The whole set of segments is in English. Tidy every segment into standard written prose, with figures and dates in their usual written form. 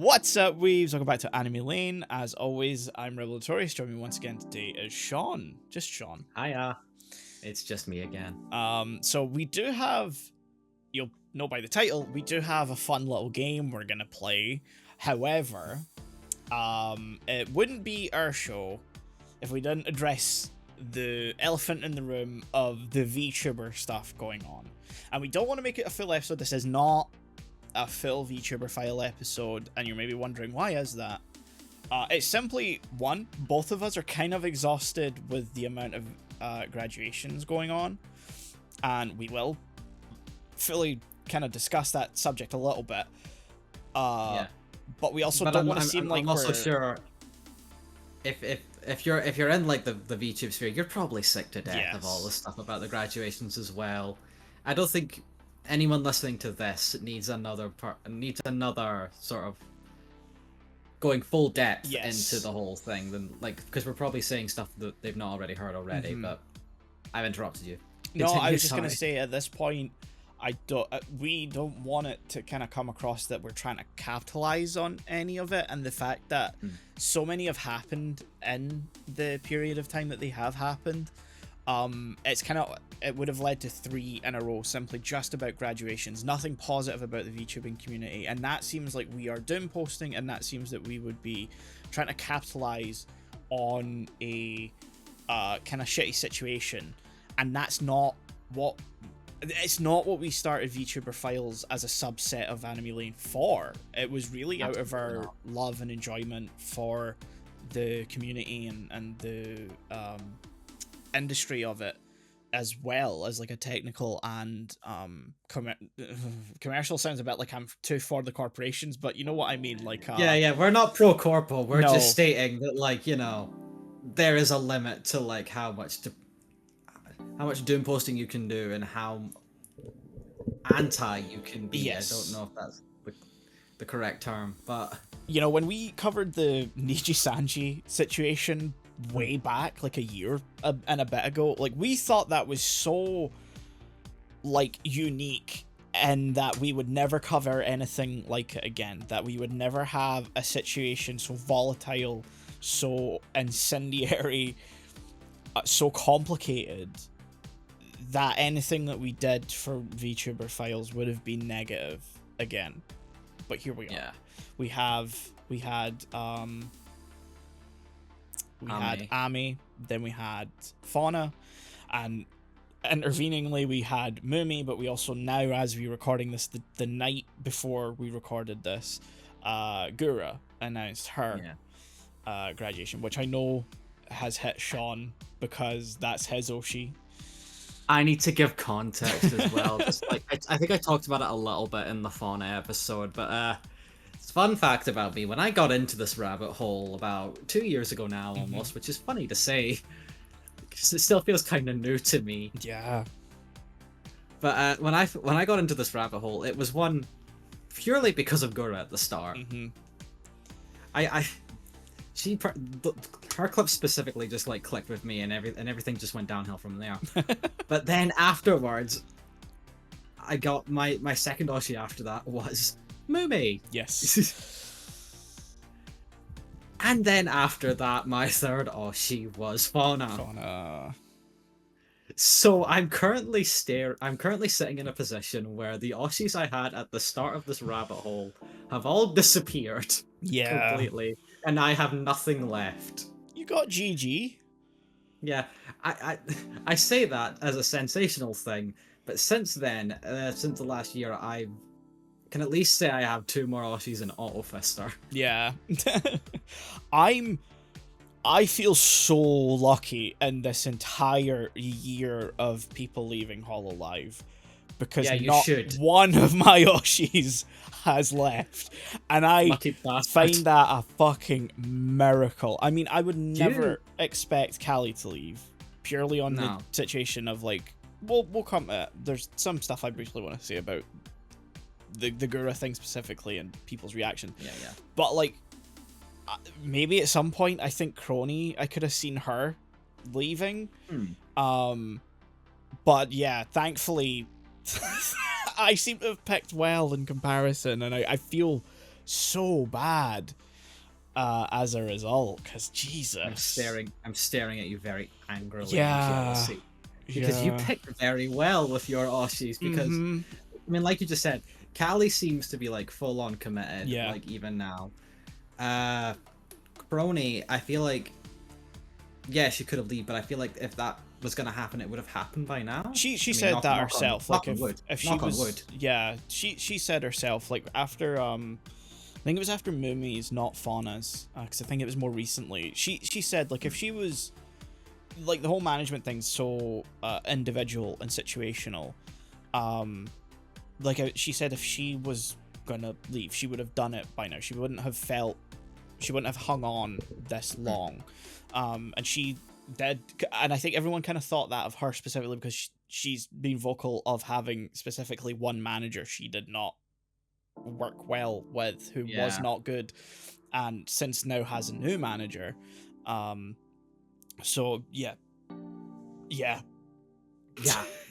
What's up, weebs? Welcome back to Anime Lane. As always, I'm Rebel and Notorious. Joining me once again today is Shaun. Just Shaun. Hiya. It's just me again. So we do have, you'll know by the title, we do have a fun little game we're gonna play. However, it wouldn't be our show if we didn't address the elephant in the room of the VTuber stuff going on. And we don't want to make it a full episode. This is not a full VTuber file episode, and you're maybe wondering, why is that? It's simply, one, both of us are kind of exhausted with the amount of graduations going on, and we will fully kind of discuss that subject a little bit. Yeah. But we also don't want to seem like I'm also sure if you're in like the VTube sphere, you're probably sick to death of all this stuff about the graduations as well. I don't think anyone listening to this needs another sort of going full depth into the whole thing, than like, because we're probably saying stuff that they've not already heard already. But I've interrupted you. No, I was just gonna say, at this point, we don't want it to kind of come across that we're trying to capitalize on any of it, and the fact that so many have happened in the period of time that they have happened. It would have led to 3 in a row simply just about graduations, nothing positive about the VTubing community, and that seems like we are doom posting, and that seems that we would be trying to capitalize on a kind of shitty situation, and that's not what we started VTuber Files as a subset of Anime Lane for. It was really out of our love and enjoyment for the community and the industry of it, as well as like a technical and commercial. Sounds a bit like I'm too for the corporations, but you know what I mean. Like yeah, we're not pro corpo. We're just stating that, like, you know, there is a limit to like how much doom posting you can do and how anti you can be. I don't know if that's the correct term, but you know, when we covered the Niji Sanji situation way back, like a year and a bit ago, like, we thought that was so like unique, and that we would never cover anything like it again, that we would never have a situation so volatile, so incendiary, so complicated, that anything that we did for VTuber Files would have been negative again. But here we are. We had Ami, then we had Fauna, and interveningly we had Mumi, but we also now, as we're recording this, the night before we recorded this, Gura announced her graduation, which I know has hit Shaun because that's his Oshi. I need to give context as well. Just like I think I talked about it a little bit in the Fauna episode, but fun fact about me, when I got into this rabbit hole about 2 years ago now, almost, which is funny to say, because it still feels kind of new to me. Yeah. But when I got into this rabbit hole, it was one purely because of Gura at the start. Her clip specifically just like clicked with me, and everything just went downhill from there. But then afterwards, I got my second Oshi after that was Mumi. Yes. And then after that, my third Oshi was Fauna. So I'm currently sitting in a position where the Oshis I had at the start of this rabbit hole have all disappeared. Completely, and I have nothing left. You got GG. Yeah, I say that as a sensational thing, but since then, since the last year, I can at least say I have 2 more Oshis in Auto Fister. Yeah. I feel so lucky in this entire year of people leaving Hololive, because not one of my Oshis has left, and I find that a fucking miracle. I mean, I would never expect Callie to leave, purely on the situation of, like, we'll come to it. There's some stuff I briefly want to say about the Gura thing specifically and people's reaction. But, like, maybe at some point, I think Crony, I could have seen her leaving. But yeah, thankfully I seem to have picked well in comparison, and I feel so bad as a result, because Jesus. I'm staring at you very angrily in Yeah. jealousy. Because you picked very well with your Oshis, because I mean, like you just said, Callie seems to be like full on committed, like even now. Crony, I feel like, yeah, she could have leave, but I feel like if that was gonna happen, it would have happened by now. She said that herself. Like if she was, wood. yeah, she said herself, like after I think it was after Mumi's, not Fauna's, because I think it was more recently. She said, like, if she was, like, the whole management thing's so individual and situational. Like, she said if she was gonna leave, she would have done it by now. She wouldn't have hung on this long. And she did, and I think everyone kind of thought that of her specifically because she's been vocal of having specifically one manager she did not work well with, who was not good, and since now has a new manager. So yeah,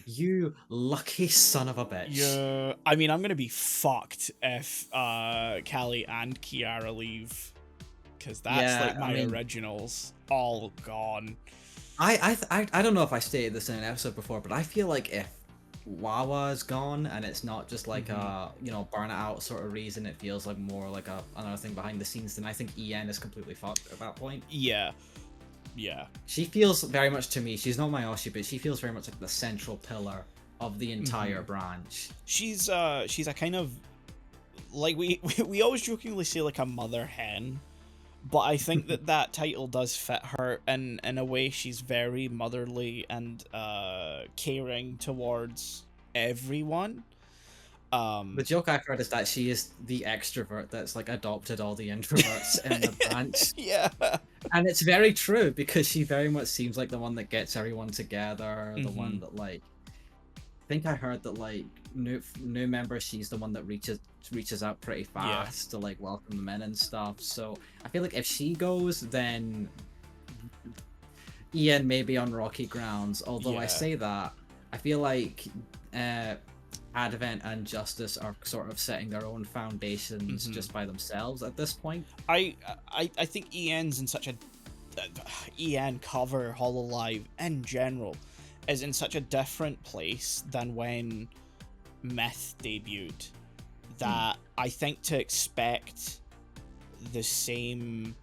You lucky son of a bitch. Yeah, I mean, I'm gonna be fucked if Callie and Kiara leave, because that's like my originals all gone. I don't know if I stated this in an episode before, but I feel like if Wawa's gone and it's not just like a burn it out sort of reason, it feels like more like another thing behind the scenes, then I think En is completely fucked at that point. Yeah. She feels very much to me, she's not my Oshi, but she feels very much like the central pillar of the entire branch. She's a kind of, like, we always jokingly say like a mother hen, but I think that title does fit her in a way. She's very motherly and caring towards everyone. The joke I've heard is that she is the extrovert that's like adopted all the introverts in the branch. Yeah. And it's very true, because she very much seems like the one that gets everyone together, the one that, like, I think I heard that, like, new members, she's the one that reaches out pretty fast to, like, welcome them in and stuff. So I feel like if she goes, then En may be on rocky grounds. Although I say that, I feel like Advent and Justice are sort of setting their own foundations just by themselves at this point. I think EN's in such a EN cover Hololive in general is in such a different place than when Myth debuted, that I think to expect the same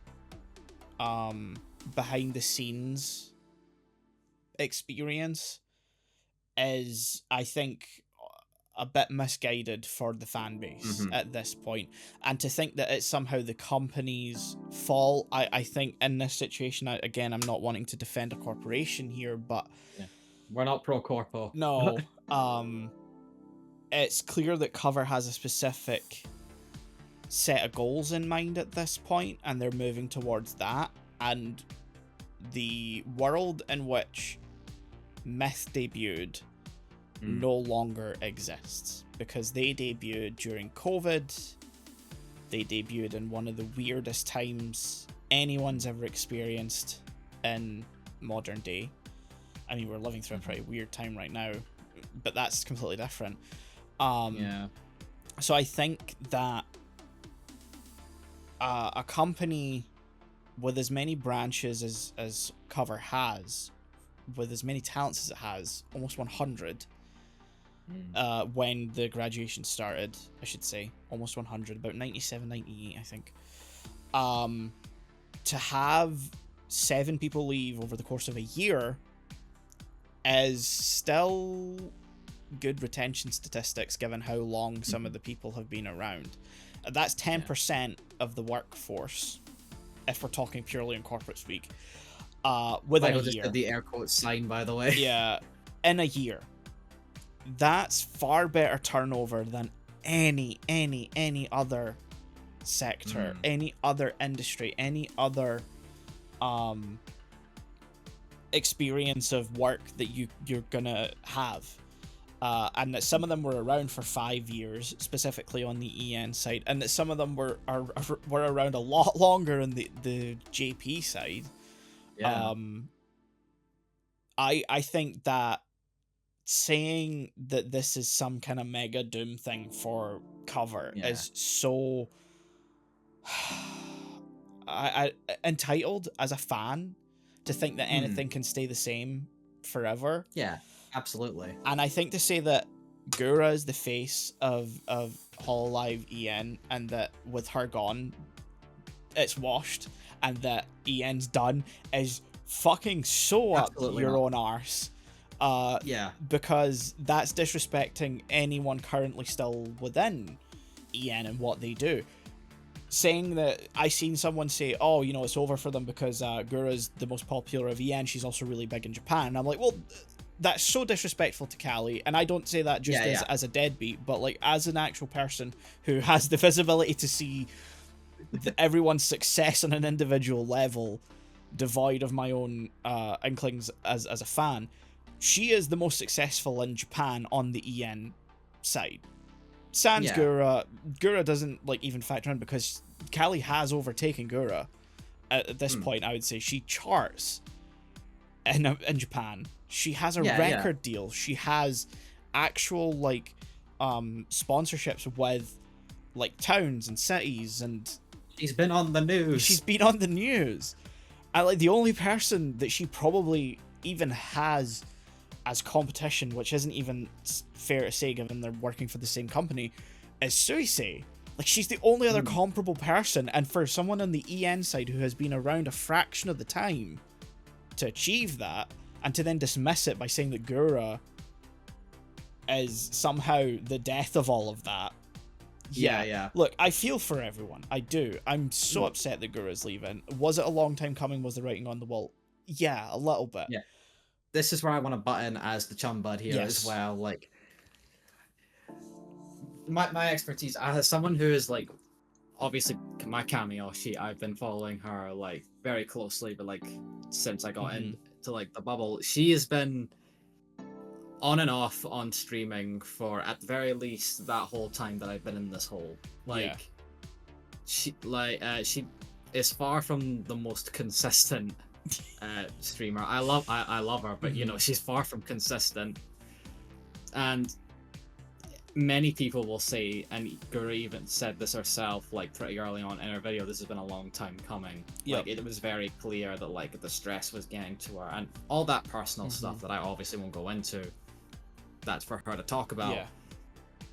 behind the scenes experience is, I think, a bit misguided for the fan base at this point. And to think that it's somehow the company's fault, I think in this situation, again, I'm not wanting to defend a corporation here, but we're not pro corpo. No. It's clear that Cover has a specific set of goals in mind at this point, and they're moving towards that. And the world in which Myth debuted no longer exists, because they debuted during COVID. They debuted in one of the weirdest times anyone's ever experienced in modern day. I mean, we're living through a pretty weird time right now, but that's completely different. So I think that a company with as many branches as Cover has, with as many talents as it has, almost 100, when the graduation started, I should say, almost 100, about 97, 98, I think. To have 7 people leave over the course of a year is still good retention statistics, given how long some of the people have been around. That's 10% of the workforce, if we're talking purely in corporate speak, within a year. Just did the air quotes sign, by the way. Yeah, in a year. That's far better turnover than any other sector, any other industry, any other experience of work that you're gonna have. And that some of them were around for 5 years, specifically on the EN side, and that some of them were around a lot longer on the JP side. I think that saying that this is some kind of mega doom thing for Cover is so I entitled as a fan to think that anything can stay the same forever. Yeah, absolutely. And I think to say that Gura is the face of Hololive EN, and that with her gone, it's washed, and that EN's done, is fucking so Absolutely up your not. own arse. Yeah. Because that's disrespecting anyone currently still within EN and what they do. Saying that, I seen someone say, oh, you know, it's over for them because Gura's the most popular of EN, she's also really big in Japan. And I'm like, well, that's so disrespectful to Callie, and I don't say that just as a deadbeat, but like as an actual person who has the visibility to see everyone's success on an individual level, devoid of my own inklings as a fan. She is the most successful in Japan on the EN side. Sans Gura doesn't like even factor in, because Callie has overtaken Gura at this point. I would say she charts in Japan. She has a record deal. She has actual like sponsorships with like towns and cities, and she's been on the news. She's been on the news. And like the only person that she probably even has as competition, which isn't even fair to say given they're working for the same company, is Suisei. Like, she's the only other comparable person, and for someone on the EN side who has been around a fraction of the time to achieve that, and to then dismiss it by saying that Gura is somehow the death of all of that. Yeah. Look, I feel for everyone. I do. I'm so upset that Gura's leaving. Was it a long time coming? Was the writing on the wall? Yeah, a little bit. Yeah. This is where I want to butt in as the chum bud here as well. Like, my expertise as someone who is like, obviously my cameo, I've been following her like very closely, but like since I got into like the bubble, she has been on and off on streaming for at the very least that whole time that I've been in this hole. Like, she is far from the most consistent streamer. I love her, but you know, she's far from consistent. And many people will say, and Gura even said this herself, like pretty early on in her video, this has been a long time coming. Like, it was very clear that like the stress was getting to her, and all that personal stuff that I obviously won't go into. That's for her to talk about.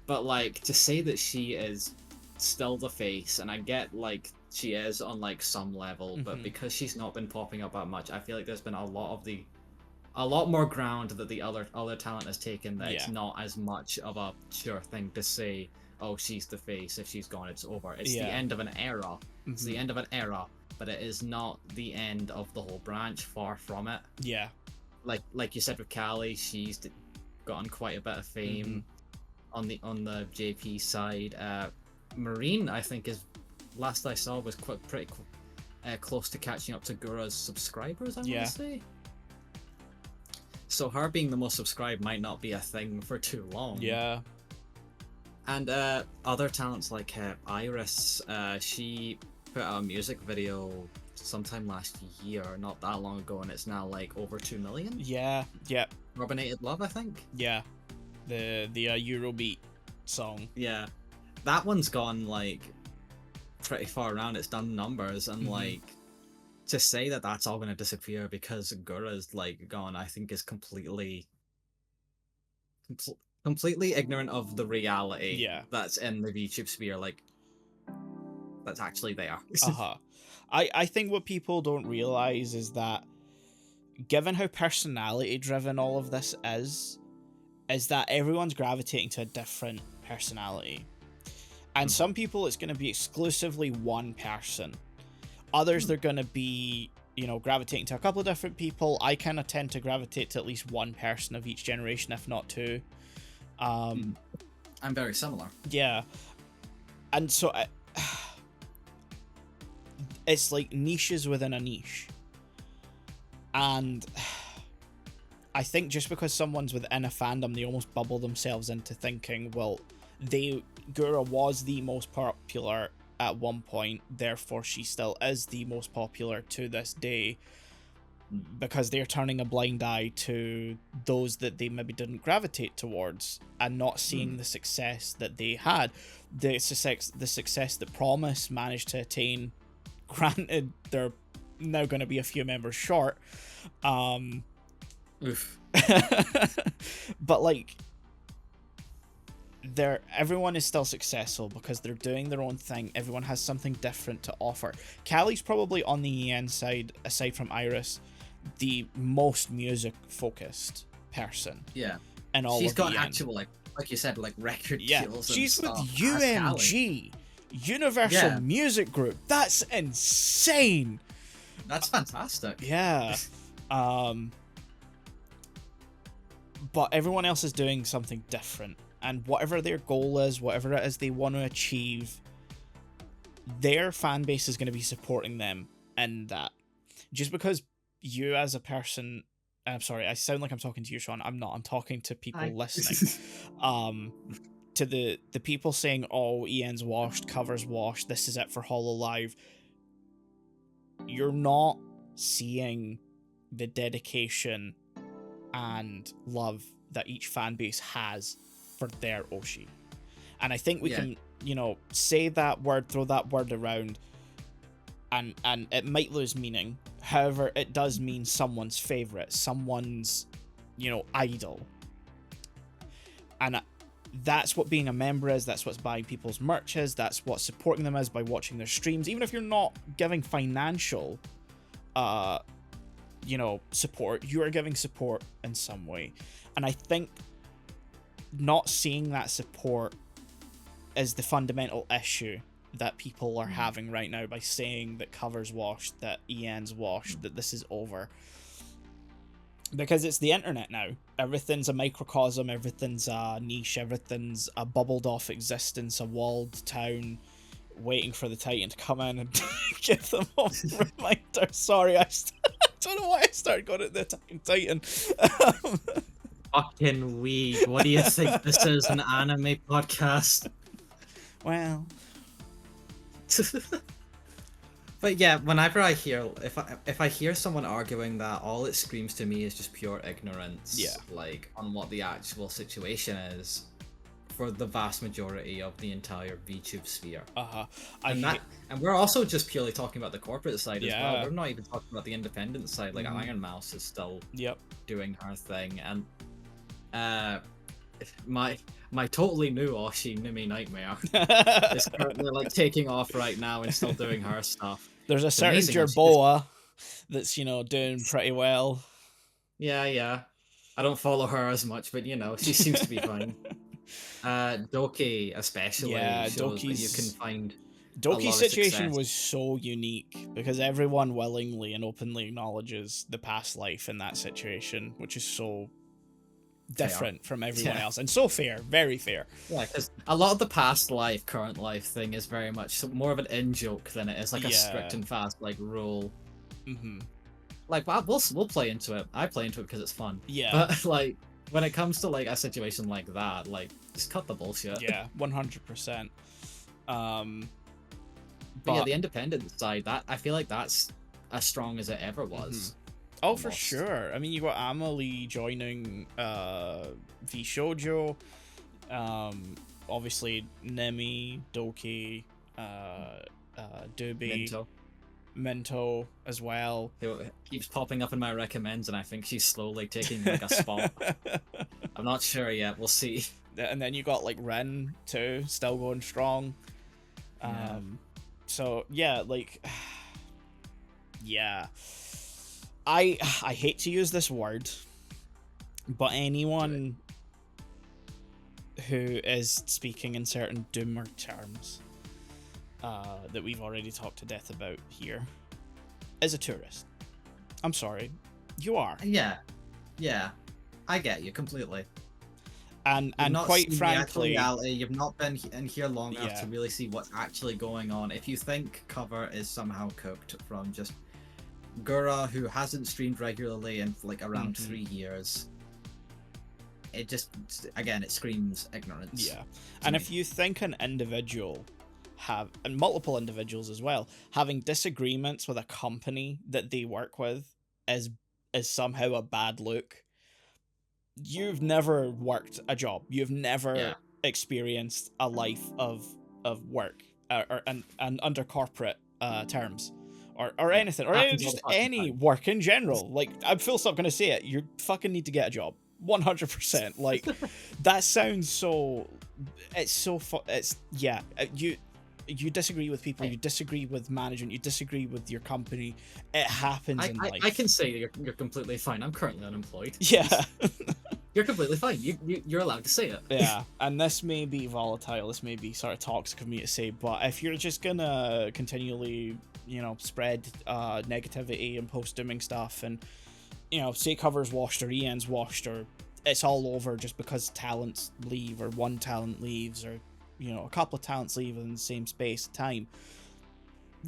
But like, to say that she is still the face, and I get like she is on like some level, but because she's not been popping up that much, I feel like there's been a lot more ground that the other talent has taken, that it's not as much of a sure thing to say, oh, she's the face, if she's gone, it's over. It's the end of an era. It's the end of an era, but it is not the end of the whole branch. Far from it. Like you said with Callie, she's gotten quite a bit of fame on the JP side. Marine, I think, is last I saw was pretty close to catching up to Gura's subscribers, I want to say. So her being the most subscribed might not be a thing for too long. And other talents like Iris, she put out a music video sometime last year, not that long ago, and it's now like over 2 million. Carbonated Love, I think. The Eurobeat song. That one's gone like pretty far around. It's done numbers, and like, to say that that's all going to disappear because Gura's like gone, I think is completely ignorant of the reality that's in the VTube sphere, like, that's actually there. I think what people don't realize is that, given how personality driven all of this is that everyone's gravitating to a different personality. And some people, it's going to be exclusively one person. Others, they're going to be, you know, gravitating to a couple of different people. I kind of tend to gravitate to at least one person of each generation, if not two. I'm very similar. And so it's like niches within a niche. And I think just because someone's within a fandom, they almost bubble themselves into thinking, well, Gura was the most popular at one point, therefore she still is the most popular to this day. because they're turning a blind eye to those that they maybe didn't gravitate towards and not seeing the success that they had, the success that Promise managed to attain. Granted, they're now going to be a few members short, Oof. but like, everyone is still successful because they're doing their own thing. Everyone has something different to offer. Callie's probably on the EN side, aside from Iris, the most music focused person. Yeah. And all she's of got EN. actual like you said, like record yeah. deals. She's and with stuff. UMG, Universal Music Group. That's insane. That's fantastic. Yeah. But everyone else is doing something different. And whatever their goal is, whatever it is they want to achieve, their fan base is going to be supporting them in that. Just because you as a person... I'm sorry, I sound like I'm talking to you, Sean. I'm not. I'm talking to people listening. To the people saying, oh, EN's washed, cover's washed, this is it for Hololive. You're not seeing the dedication and love that each fan base has for their Oshi. And I think we can, say that word, throw that word around, and it might lose meaning. However, it does mean someone's favorite, someone's, idol. And that's what being a member is, that's what's buying people's merch is, that's what supporting them is by watching their streams. Even if you're not giving financial support, you are giving support in some way. And I think not seeing that support is the fundamental issue that people are having right now by saying that cover's washed, that EN's washed, that this is over. Because it's the internet now. Everything's a microcosm, everything's a niche, everything's a bubbled off existence, a walled town waiting for the Titan to come in and give them all a reminder. Sorry, I don't know why I started going at the Attack Titan. Fucking weed. What do you think this is, an anime podcast? Well... But yeah, whenever I hear, if I hear someone arguing that, all it screams to me is just pure ignorance. Yeah. Like, on what the actual situation is for the vast majority of the entire VTube sphere. And we're also just purely talking about the corporate side as well. We're not even talking about the independent side. Like, Iron Mouse is still doing her thing, and my totally new Oshi, Nimi Nightmare, is currently like taking off right now and still doing her stuff. There's a certain Jerboa that's, doing pretty well. Yeah. I don't follow her as much, but she seems to be fine. Doki especially shows that you can find. Doki's situation was so unique because everyone willingly and openly acknowledges the past life in that situation, which is so different from everyone else, and so fair, very fair. Yeah, because a lot of the past life, current life thing is very much more of an in-joke than it is like a strict and fast like rule. Like, we'll play into it. I play into it because it's fun. Yeah. But like, when it comes to like a situation like that, like, just cut the bullshit. Yeah, 100%. But yeah, the independent side, that I feel like that's as strong as it ever was. Oh, almost. For sure. I mean, you got Amelie joining V Shoujo, obviously Nemi, Doki, Doobie, Minto as well. It keeps popping up in my recommends, and I think she's slowly taking like a spot. I'm not sure yet. We'll see. And then you got like Ren too, still going strong. So yeah, like, yeah. I hate to use this word, but anyone who is speaking in certain doomer terms that we've already talked to death about here is a tourist. I'm sorry. You are. Yeah. I get you completely. And quite frankly, reality. You've not been in here long enough to really see what's actually going on. If you think cover is somehow cooked from just Gura, who hasn't streamed regularly in like around 3 years, it just, again, it screams ignorance. Yeah. And if you think an individual and multiple individuals as well, having disagreements with a company that they work with is is somehow a bad look, you've never worked a job. You've never experienced a life of work, and under corporate terms, or anything, or Happens all just the fucking any time. work in general. Like, I'm full stop gonna say it. You fucking need to get a job. 100%. Like, that sounds so. It's so it's yeah. You disagree with people. You disagree with management. You disagree with your company. It happens in life. I can say you're completely fine. I'm currently unemployed. Yeah. You're completely fine. You're allowed to say it. Yeah, and this may be volatile, this may be sort of toxic of me to say, but if you're just gonna continually, spread negativity and post dooming stuff, and say cover's washed or EN's washed, or it's all over just because talents leave, or one talent leaves, or a couple of talents leave in the same space of time,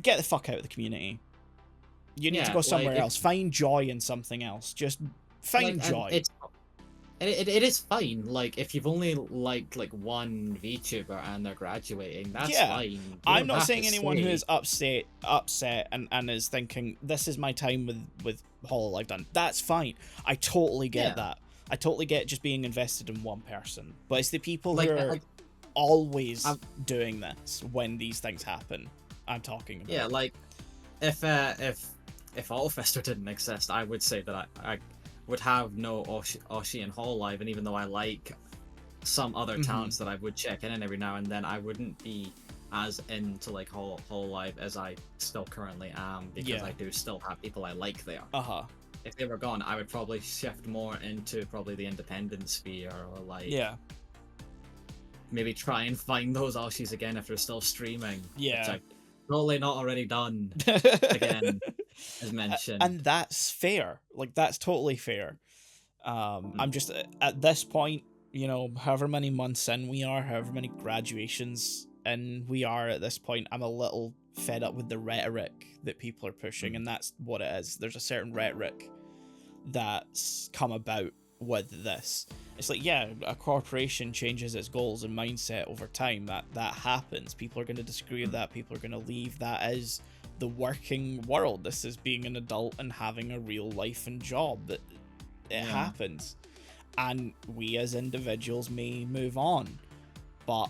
get the fuck out of the community. You need to go somewhere else. Find joy in something else. Just find joy. It is fine. Like, if you've only liked like one VTuber and they're graduating, that's fine. I'm not saying anyone who is upset and is thinking this is my time with Hololive done. That's fine. I totally get that. I totally get just being invested in one person. But it's the people who are always doing this when these things happen I'm talking about. Yeah, like if Autofester didn't exist, I would say that I would have no Oshi and Hololive, and even though I like some other talents that I would check in every now and then, I wouldn't be as into like Hololive as I still currently am, because I do still have people I like there. If they were gone, I would probably shift more into probably the independent sphere, or like maybe try and find those Oshis again if they're still streaming. Which I've probably not already done again. As mentioned, and that's fair. Like, that's totally fair. I'm just at this point, however many months in we are, however many graduations in we are at this point, I'm a little fed up with the rhetoric that people are pushing, and that's what it is. There's a certain rhetoric that's come about with this. It's like, a corporation changes its goals and mindset over time. That happens. People are going to disagree with that. People are going to leave. That is the working world. This is being an adult and having a real life and job. That it happens, and we as individuals may move on, but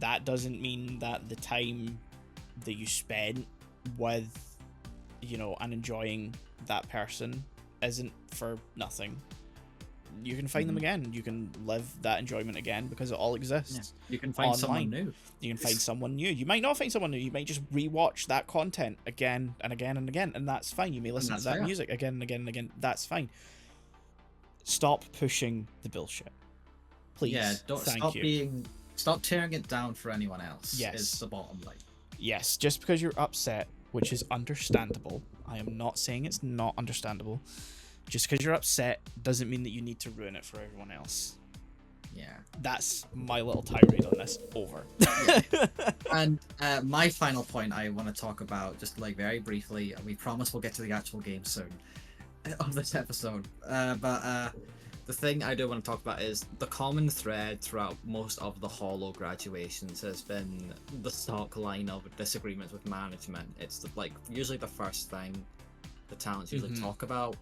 that doesn't mean that the time that you spent with and enjoying that person isn't for nothing. You can find them again. You can live that enjoyment again, because it all exists. You can find someone new. You can find someone new. You might not find someone new. You might just rewatch that content again and again and again, and that's fine. You may listen to that music again and again and again. That's fine. Stop pushing the bullshit, please. Yeah, stop tearing it down for anyone else. Yes, is the bottom line. Yes, just because you're upset, which is understandable. I am not saying it's not understandable. Just because you're upset doesn't mean that you need to ruin it for everyone else. Yeah. That's my little tirade on this. Over. And my final point I want to talk about, just like very briefly, we promise we'll get to the actual game soon of this episode. But the thing I do want to talk about is the common thread throughout most of the Holo graduations has been the stock line of disagreements with management. It's usually the first thing the talents usually talk about.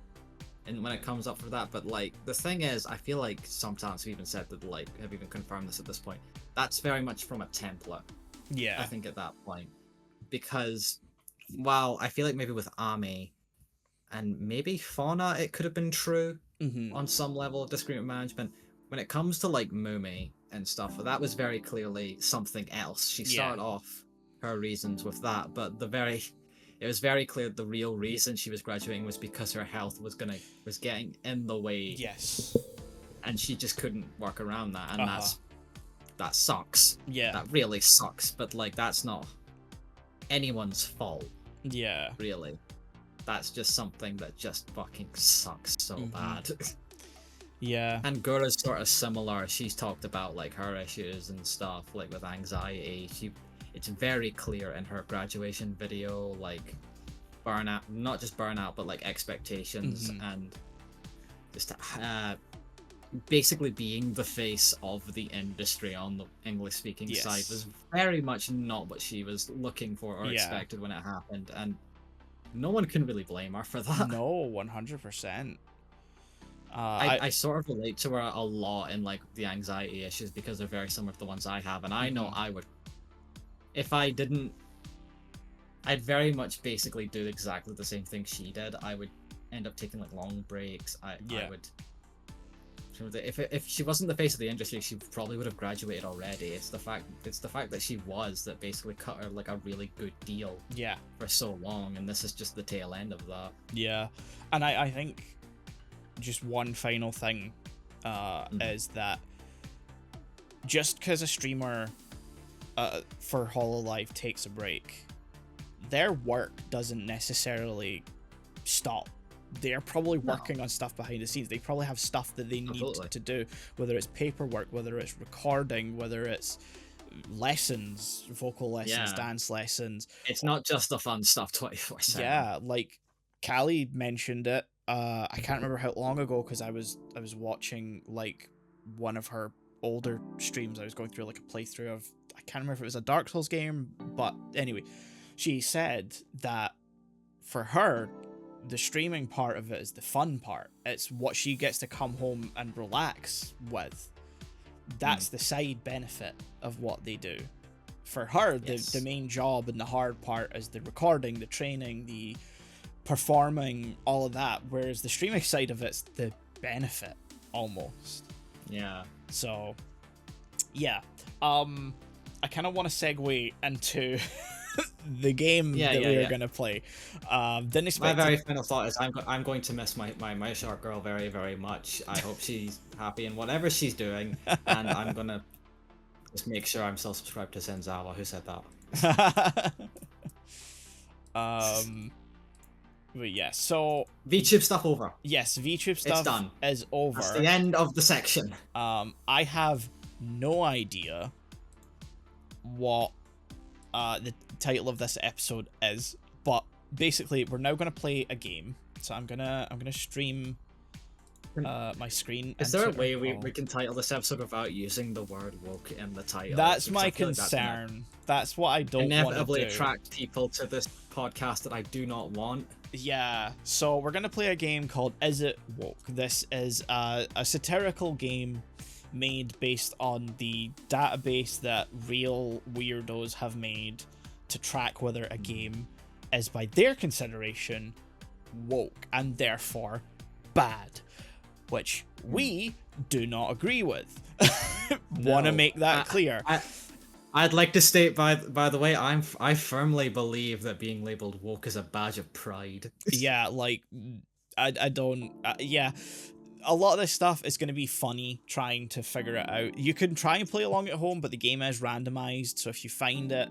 And when it comes up for that, but like the thing is, I feel like some talents have even said that, like, have even confirmed this at this point. That's very much from a template. Yeah. I think at that point, because while I feel like maybe with Ami and maybe Fauna, it could have been true on some level of disagreement management. When it comes to like Mumi and stuff, that was very clearly something else. She started off her reasons with that, but it was very clear the real reason she was graduating was because her health was getting in the way. Yes. And she just couldn't work around that, and that sucks. Yeah. That really sucks, but like that's not anyone's fault. Yeah. Really. That's just something that just fucking sucks so bad. Yeah. And Gura's sort of similar. She's talked about like her issues and stuff, like with anxiety. It's very clear in her graduation video, like burnout, not just burnout, but like expectations and just basically being the face of the industry on the English speaking side was very much not what she was looking for or expected when it happened. And no one can really blame her for that. No, 100%. I sort of relate to her a lot in like the anxiety issues because they're very similar to the ones I have, and I know I would, if I didn't, I'd very much basically do exactly the same thing she did. I would end up taking like long breaks. I would. If she wasn't the face of the industry, she probably would have graduated already. It's the fact that she was that basically cut her like a really good deal. Yeah. For so long, and this is just the tail end of that. Yeah, and I think just one final thing is that just because a streamer for Hololive takes a break, their work doesn't necessarily stop. They're probably working on stuff behind the scenes. They probably have stuff that they need to do, whether it's paperwork, whether it's recording, whether it's lessons, vocal lessons, dance lessons. It's not just the fun stuff 24/7. Yeah, like Callie mentioned it. I can't remember how long ago because I was watching like one of her older streams. I was going through like a playthrough of, I can't remember if it was a Dark Souls game, but anyway, she said that for her, the streaming part of it is the fun part. It's what she gets to come home and relax with. That's the side benefit of what they do. For her, the main job and the hard part is the recording, the training, the performing, all of that. Whereas the streaming side of it's the benefit, almost. Yeah. So, yeah. I kind of want to segue into the game that we are going to play. Didn't expect my very final thought is I'm going to miss my shark girl very, very much. I hope she's happy in whatever she's doing, and I'm going to just make sure I'm still subscribed to Senzawa. Who said that? But yeah, so VTube stuff over. Yes, VTube stuff done. Is over. That's the end of the section. I have no idea what the title of this episode is, but basically we're now gonna play a game. So I'm gonna stream my screen. Is there a way we can title this episode without using the word woke in the title? That's my concern. That's what I don't inevitably want to do. Attract people to this podcast that I do not want. Yeah, so we're gonna play a game called Is It Woke? This is a satirical game made based on the database that real weirdos have made to track whether a game is, by their consideration, woke and therefore bad, which we do not agree with. Want to make that clear. I'd like to state, by the way, I firmly believe that being labeled woke is a badge of pride. Yeah, like I don't. Yeah, a lot of this stuff is going to be funny trying to figure it out. You can try and play along at home, but the game is randomized. So if you find it,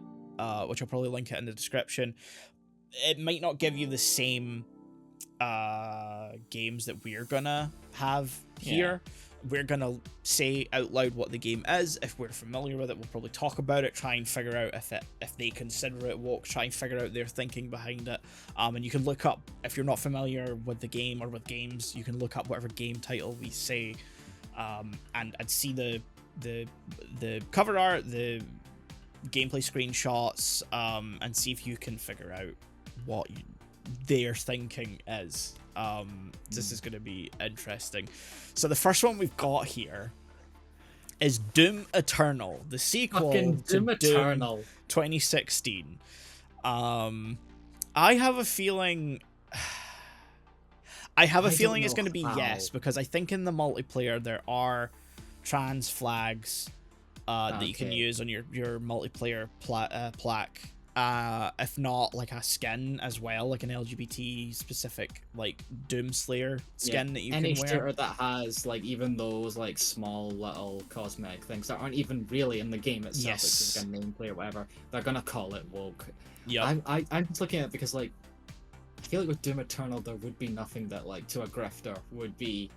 which I'll probably link it in the description, it might not give you the same games that we're gonna have here. Yeah. We're gonna say out loud what the game is. If we're familiar with it, we'll probably talk about it, try and figure out if they consider it woke, try and figure out their thinking behind it. And you can look up, if you're not familiar with the game or with games, you can look up whatever game title we say, and see the cover art, the gameplay screenshots, and see if you can figure out what their thinking is. This is going to be interesting. So the first one we've got here is Doom Eternal, the sequel to Doom Eternal 2016. I have a feeling it's going to be yes, because I think in the multiplayer there are trans flags that you can use on your multiplayer plaque. If not, like a skin as well, like an LGBT specific like Doomslayer skin that you can wear. Any shooter that has like even those like small little cosmetic things that aren't even really in the game itself, it's just like a nameplate or whatever, they're gonna call it woke. Yeah, I'm just looking at it because like I feel like with Doom Eternal there would be nothing that like to a grifter would be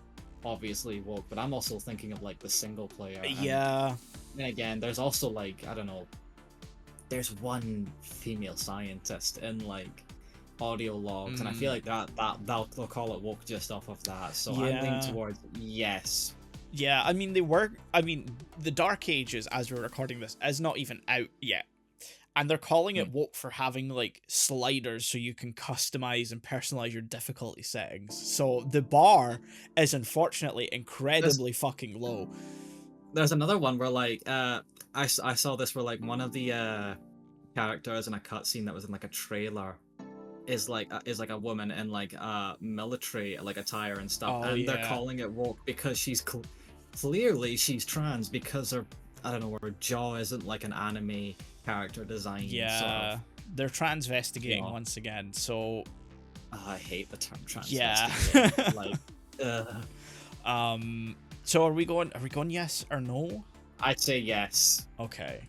obviously woke, but I'm also thinking of like the single player. Yeah. And again, there's also like, I don't know, there's one female scientist in like audio logs, and I feel like that they'll call it woke just off of that. So I'm leaning towards yes. Yeah, I mean the Dark Ages, as we're recording this, is not even out yet, And they're calling it woke for having like sliders so you can customize and personalize your difficulty settings. So the bar is unfortunately incredibly fucking low. There's another one where like I saw this where like one of the characters in a cutscene that was in like a trailer is like a woman in like military like attire and stuff, and they're calling it woke because she's clearly she's trans because her, I don't know, her jaw isn't like an anime character design. Yeah, sort of. They're transvestigating once again. So I hate the term transvestigating. Yeah. Like, so are we going yes or no? I'd say yes. Okay.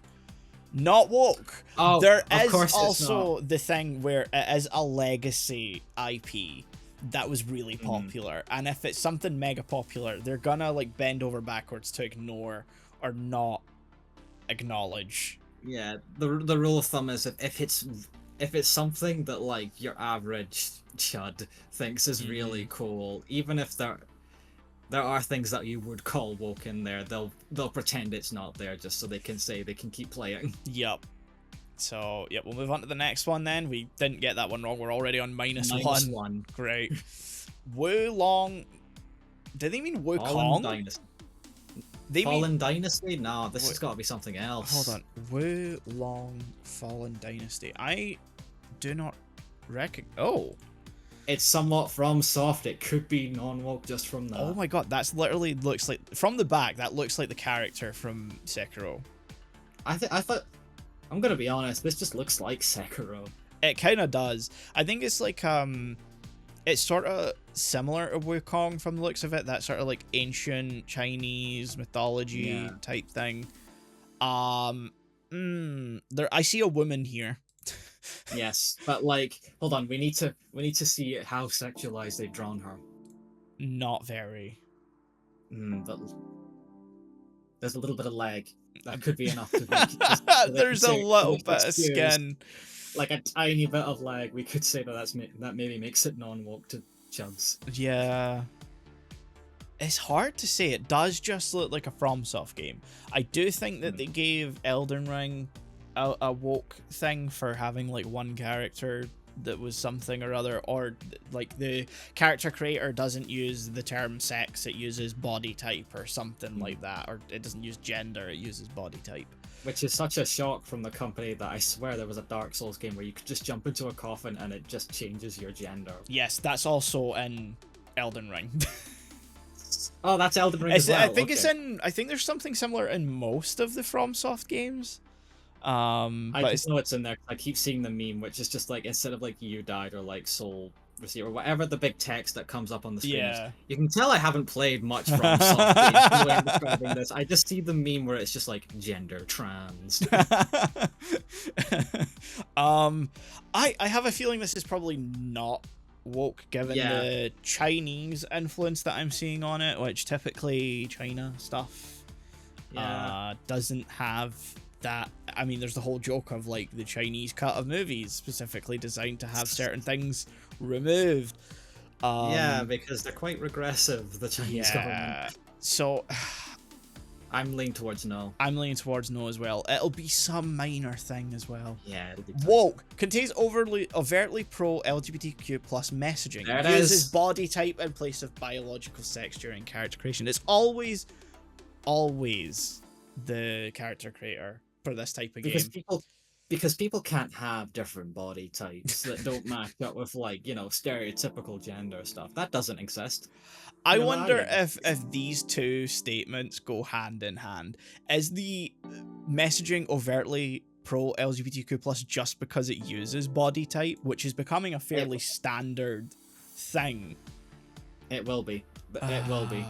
Not woke. Oh, there is also the thing where it is a legacy IP that was really popular, and if it's something mega popular, they're gonna like bend over backwards to ignore or not acknowledge. Yeah, the rule of thumb is if it's something that like your average chud thinks is really cool, even if there are things that you would call woke in there, they'll pretend it's not there just so they can say they can keep playing. Yep. So, yep, we'll move on to the next one then. We didn't get that one wrong. We're already on minus one. Great. Wulong. Did they mean Wukong? Dynasty. Dynasty? No, this has got to be something else. Hold on. Wulong Fallen Dynasty. I do not recognize. Oh. It's somewhat from soft. It could be non-woke just from that. Oh my god, that's literally looks like, from the back, that looks like the character from Sekiro. I thought, I'm gonna be honest, this just looks like Sekiro. It kind of does. I think it's like, it's sort of similar to Wukong from the looks of it. That sort of like ancient Chinese mythology type thing. There, I see a woman here. Yes, but like, hold on, we need to see how sexualized they've drawn her. Not very. But there's a little bit of leg. That could be enough to make. There's a little bit of skin. Like a tiny bit of leg. We could say that maybe makes it non-woke to chuds. Yeah. It's hard to say. It does just look like a FromSoft game. I do think that they gave Elden Ring a woke thing for having like one character that was something or other, or like the character creator doesn't use the term sex, it uses body type or something like that, or it doesn't use gender, it uses body type. Which is such a shock from the company that I swear there was a Dark Souls game where you could just jump into a coffin and it just changes your gender. Yes, that's also in Elden Ring. Oh, that's Elden Ring as well. I think it's in, I think there's something similar in most of the FromSoft games. I just know it's in there. I keep seeing the meme, which is just like, instead of like you died or like soul receiver or whatever the big text that comes up on the screen is. You can tell I haven't played much FromSoft games the way I'm describing this. I just see the meme where it's just like gender trans. I have a feeling this is probably not woke given the Chinese influence that I'm seeing on it, which typically China stuff doesn't have that. I mean, there's the whole joke of like the Chinese cut of movies specifically designed to have certain things removed. Yeah, because they're quite regressive, the Chinese government. So I'm leaning towards no. I'm leaning towards no as well. It'll be some minor thing as well. Yeah, it'll be woke contains overtly pro LGBTQ plus messaging. There it uses is. Body type in place of biological sex during character creation. It's always the character creator for this type of game. Because people can't have different body types that don't match up with, like, you know, stereotypical gender stuff. That doesn't exist. I wonder if these two statements go hand in hand. Is the messaging overtly pro LGBTQ plus just because it uses body type, which is becoming a fairly standard thing? It will be. It will be.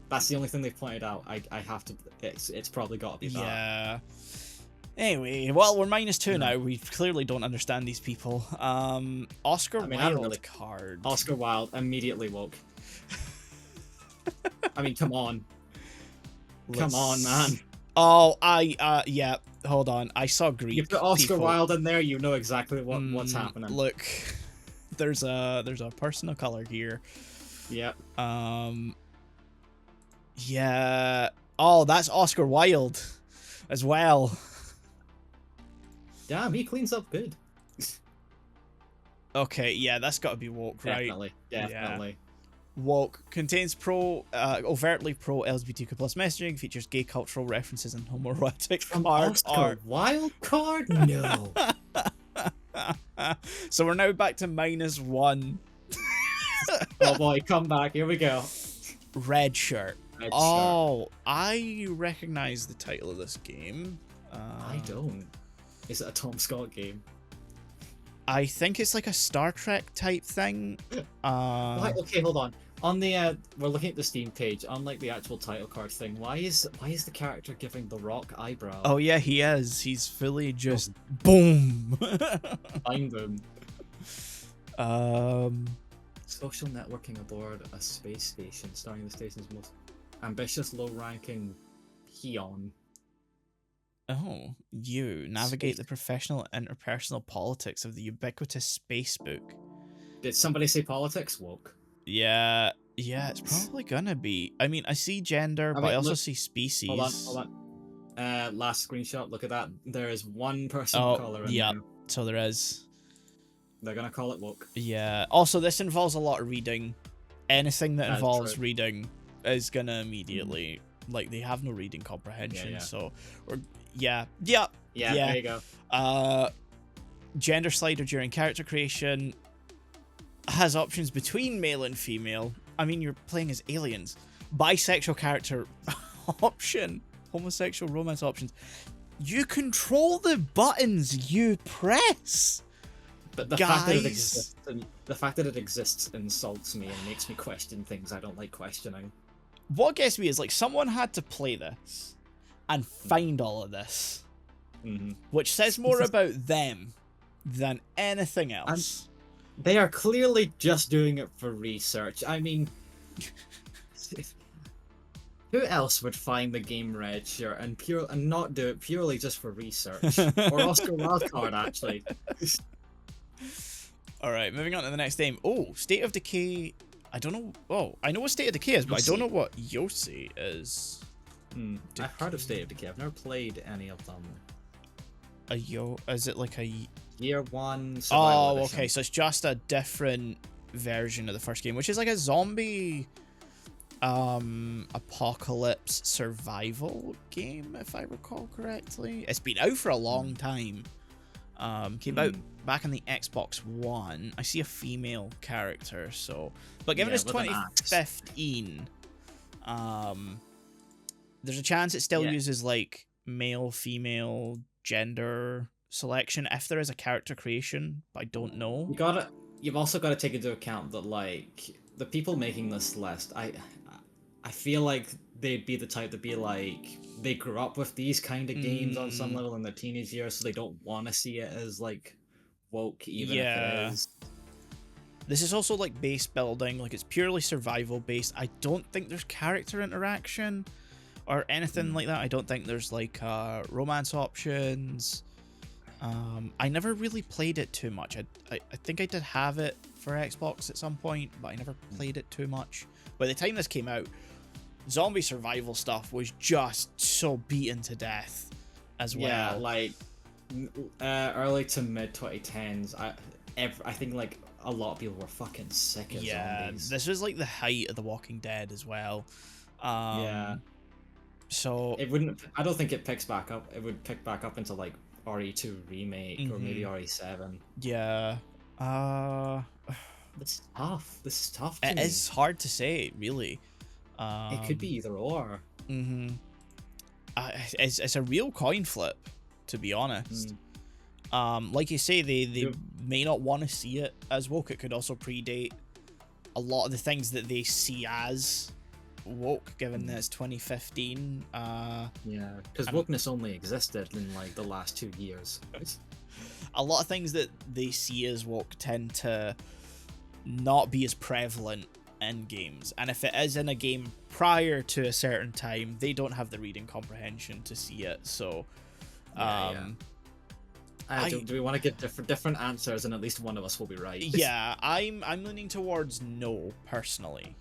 That's the only thing they've pointed out. I have to. It's probably got to be that. Yeah. Anyway, well, we're -2 now. We clearly don't understand these people. Oscar Wilde card. Oscar Wilde immediately woke. I mean, come on. Come on, man. Oh, yeah. Hold on. I saw Greek. You put Oscar Wilde in there, you know exactly what's happening. Look, there's a person of color here. Yep. Yeah. Oh, that's Oscar Wilde as well. Damn, he cleans up good. Okay, yeah, that's got to be woke, right? Definitely. Yeah. Woke contains overtly pro LGBTQ plus messaging, features gay cultural references and homoerotic card art. Wildcard? No. So we're now back to -1. Oh boy, come back. Here we go. Red shirt. Red oh, shirt. I recognize the title of this game. I don't. Is it a Tom Scott game? I think it's like a Star Trek type thing. Okay, hold on. On the we're looking at the Steam page. On like the actual title card thing, why is the character giving the Rock eyebrow? Oh yeah, he is. He's fully just boom. Find him. Social networking aboard a space station, starring the station's most ambitious, low-ranking peon. Oh, you navigate the professional and interpersonal politics of the ubiquitous space book. Did somebody say politics? Woke. Yeah, it's probably gonna be. I mean, I see gender, but I also see species. Hold on. Last screenshot. Look at that. There is one person of color in there. So there is. They're gonna call it woke. Yeah. Also, this involves a lot of reading. Anything that involves reading is gonna immediately like they have no reading comprehension. So, yeah. There you go. Gender slider during character creation has options between male and female. I mean, you're playing as aliens. Bisexual character option, homosexual romance options. You control the buttons you press. But the fact that it exists insults me and makes me question things I don't like questioning. What gets me is like someone had to play this and find all of this, which says more about them than anything else. And they are clearly just doing it for research. I mean, who else would find the game red shirt and not do it purely just for research? Or Oscar Wildcard, actually. Alright, moving on to the next game. Oh, State of Decay. I don't know. Oh, I know what State of Decay is, but I don't know what Yosei is. I've heard of State of Decay. I've never played any of them. Is it like a Year 1 survival edition? Okay, so it's just a different version of the first game, which is like a zombie apocalypse survival game, if I recall correctly. It's been out for a long time. Came out back on the Xbox One. I see a female character, so but given it's 2015, there's a chance it still uses like male female gender selection if there is a character creation, but I don't know. You've also got to take into account that like the people making this list, I feel like they'd be the type to be like they grew up with these kind of games on some level in their teenage years, so they don't want to see it as like woke, even if it is. This is also like base building, like it's purely survival based. I don't think there's character interaction or anything like that. I don't think there's like romance options. I never really played it too much. I think I did have it for Xbox at some point, but I never played it too much. By the time this came out, zombie survival stuff was just so beaten to death as well. Yeah, like early to mid 2010s, I think like a lot of people were fucking sick of zombies. This was like the height of The Walking Dead as well. So it wouldn't. I don't think it picks back up. It would pick back up into like RE2 remake or maybe RE7. Yeah. This is tough. It is hard to say, really. It could be either or. It's a real coin flip, to be honest. Like you say, they may not want to see it as woke. It could also predate a lot of the things that they see as woke, given that it's 2015. Yeah, because wokeness only existed in like the last 2 years. A lot of things that they see as woke tend to not be as prevalent in games, and if it is in a game prior to a certain time, they don't have the reading comprehension to see it. So do we want to get different answers, and at least one of us will be right? Yeah, I'm leaning towards no, personally.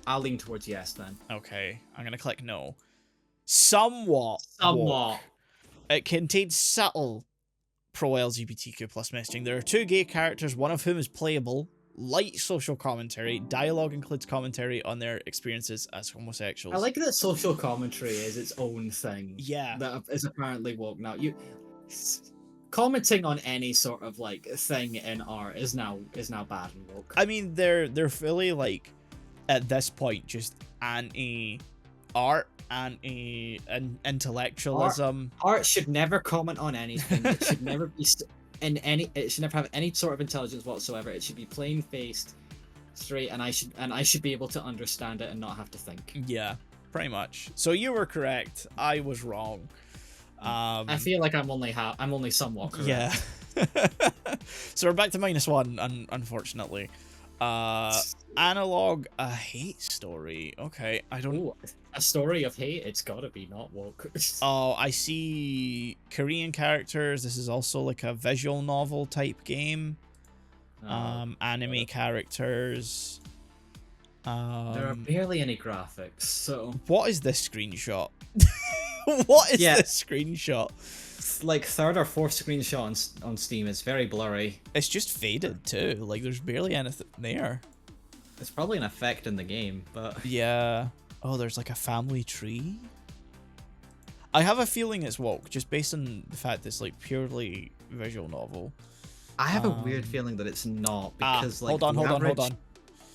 I'll lean towards yes then. Okay, I'm gonna click no. Somewhat woke. It contains subtle pro-LGBTQ plus messaging. There are 2 gay characters, one of whom is playable. Light social commentary. Dialogue includes commentary on their experiences as homosexuals. I like that social commentary is its own thing. Yeah. That is apparently woke now. Commenting on any sort of like thing in art is now bad and woke. I mean, they're fully like at this point just anti-art, anti-intellectualism. Art should never comment on anything. It should never be it should never have any sort of intelligence whatsoever. It should be plain faced, straight, and I should be able to understand it and not have to think. Yeah, pretty much. So you were correct. I was wrong. I feel like I'm only somewhat correct. Yeah. So we're back to -1, unfortunately. Analog, a hate story. Okay, I don't. Ooh, a story of hate. It's gotta be not woke. Oh, I see Korean characters. This is also like a visual novel type game. Anime characters. There are barely any graphics. So what is this screenshot? What is this screenshot? It's like 3rd or 4th screenshot on Steam. It's very blurry. It's just faded too. Like there's barely anything there. It's probably an effect in the game, but yeah. Oh, there's like a family tree. I have a feeling it's woke, just based on the fact that it's like purely visual novel. I have a weird feeling that it's not because like hold on.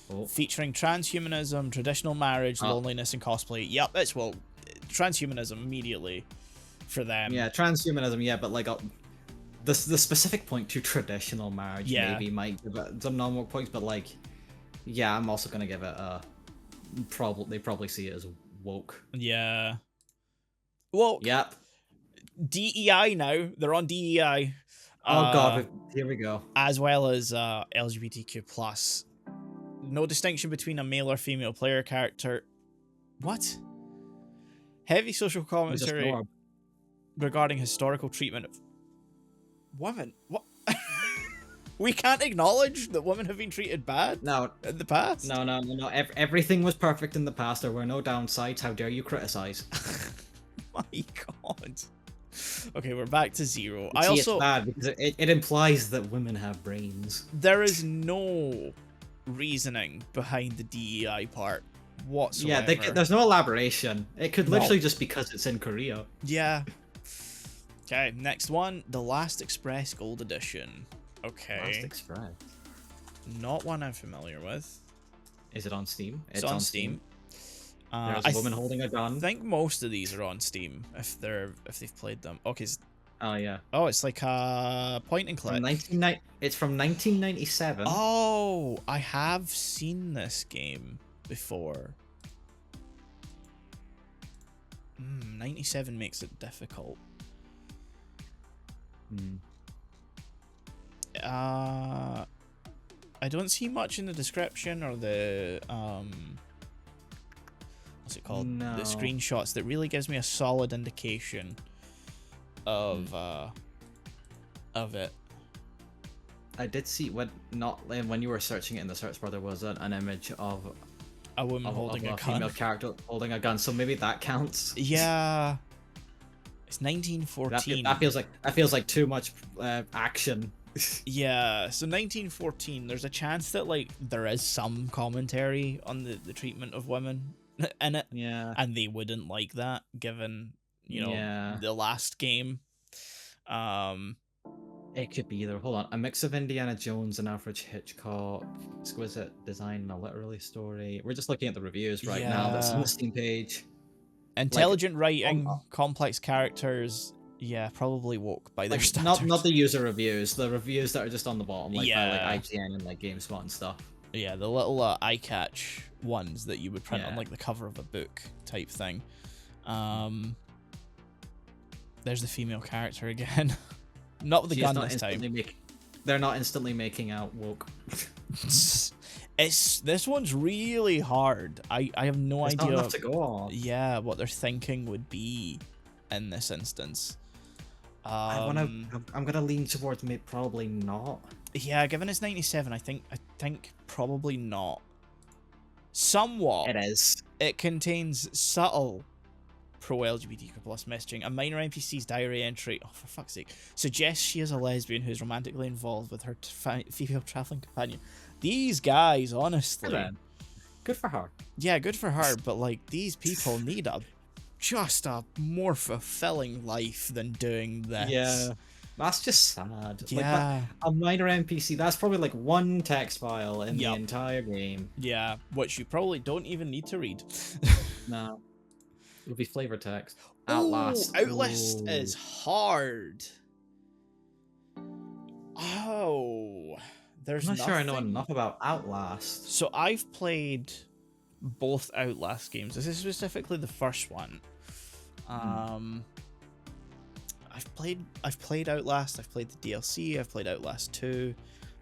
Oh. Featuring transhumanism, traditional marriage, loneliness, and cosplay. Yep, it's woke. Transhumanism immediately for them. Yeah, transhumanism. Yeah, but like the specific point to traditional marriage maybe might give it some non-woke points, but like yeah, I'm also gonna give it a they probably see it as woke. Yeah. Well. Yep. DEI now. They're on DEI. Oh god, here we go. As well as LGBTQ plus. No distinction between a male or female player character. What? Heavy social commentary regarding historical treatment of women. What? We can't acknowledge that women have been treated bad in the past? No. Everything was perfect in the past. There were no downsides. How dare you criticize? My god. Okay, we're back to 0. It's bad because it implies that women have brains. There is no reasoning behind the DEI part whatsoever. Yeah, there's no elaboration. It could literally just because it's in Korea. Yeah. Okay, next one, The Last Express Gold Edition. Okay. Last Express. Not one I'm familiar with. Is it on Steam? It's on Steam. There's a woman holding a gun. I think most of these are on Steam if they've played them. Okay. Oh yeah. Oh, it's like a point and click. It's from 1997. Oh, I have seen this game before. 97 makes it difficult. I don't see much in the description or the what's it called? No. The screenshots that really gives me a solid indication of it. I did see when you were searching it in the search bar, there was an image of a woman holding a gun. Female character holding a gun, so maybe that counts. Yeah. It's 1914. That feels like too much action. Yeah, so 1914, there's a chance that like there is some commentary on the treatment of women in it. Yeah. And they wouldn't like that given, the last game. It could be either. Hold on. A mix of Indiana Jones and Alfred Hitchcock. Exquisite design and a literary story. We're just looking at the reviews right now. That's on the Steam page. Intelligent writing, complex characters. Yeah, probably woke by their standards. Not the user reviews. The reviews that are just on the bottom, by like IGN and like GameSpot and stuff. Yeah, the little eye catch ones that you would print on like the cover of a book type thing. There's the female character again. Not with the gun this time. They're not instantly making out woke. This one's really hard. I have no idea. Not enough to go on. Yeah, what their thinking would be in this instance. I'm gonna lean towards probably not. Yeah, given it's 97, I think probably not. Somewhat. It is. It contains subtle pro-LGBTQ plus messaging. A minor NPC's diary entry, oh for fuck's sake, suggests she is a lesbian who's romantically involved with her female traveling companion. These guys, honestly, good for her. Yeah, good for her. But like, these people need just a more fulfilling life than doing this. Yeah. That's just sad. Yeah. Like, a minor NPC, that's probably like one text file in the entire game. Yeah, which you probably don't even need to read. No. It'll be flavor text. Outlast. Outlast is hard. Oh. I'm not sure I know enough about Outlast. So I've played both Outlast games. This is specifically the first one. I've played Outlast, I've played the DLC, I've played Outlast 2.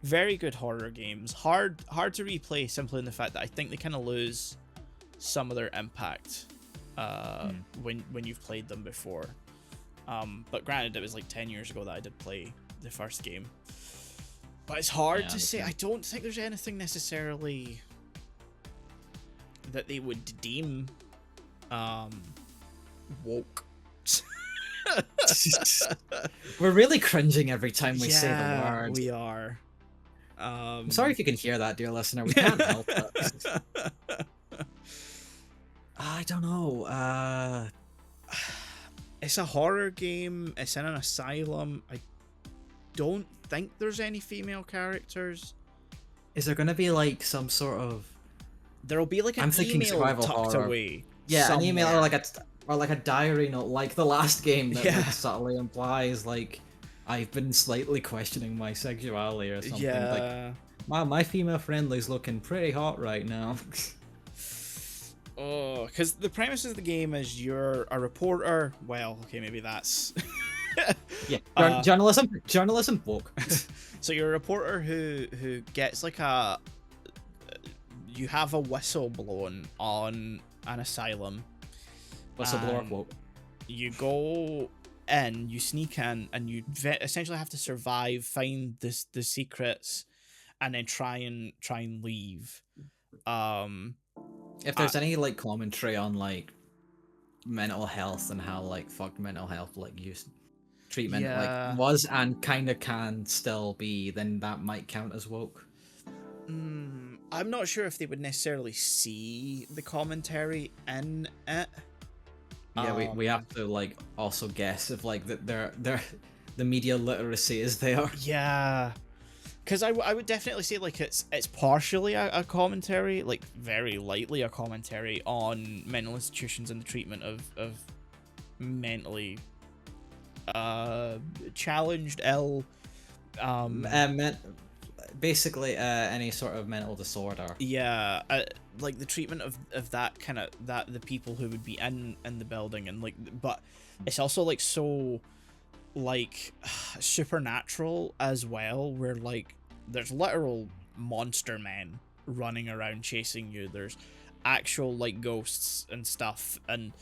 Very good horror games. Hard to replay simply in the fact that I think they kind of lose some of their impact when you've played them before. But granted, it was like 10 years ago that I did play the first game. But it's hard to say. I don't think there's anything necessarily that they would deem woke. We're really cringing every time we say the word. We are. I'm sorry if you can hear that, dear listener. We can't help it. I don't know. It's a horror game. It's in an asylum. I don't think there's any female characters. Is there going to be like some sort of... There'll be like an email tucked away. Yeah, somewhere. an email or like a diary note, like the last game that like, subtly implies like I've been slightly questioning my sexuality or something. Yeah. Like, wow, my female friendly's looking pretty hot right now. Oh, because the premise of the game is you're a reporter. Well, okay, maybe that's yeah. Journalism woke. So you're a reporter who gets like you have a whistle blown on an asylum. Whistleblower woke. You go in, you sneak in, and you essentially have to survive, find the secrets, and then try and leave. If there's any like commentary on like mental health and how like fucked mental health like use treatment like was and kind of can still be, then that might count as woke. I'm not sure if they would necessarily see the commentary in it. Yeah, we have to like also guess if like that the media literacy is there. Yeah. Because I would definitely say like it's partially a commentary, like very lightly a commentary on mental institutions and the treatment of mentally challenged, ill, basically any sort of mental disorder. Yeah, like the treatment of that kind of the people who would be in the building, and like, but it's also like so like supernatural as well, where like there's literal monster men running around chasing you. There's actual like ghosts and stuff, and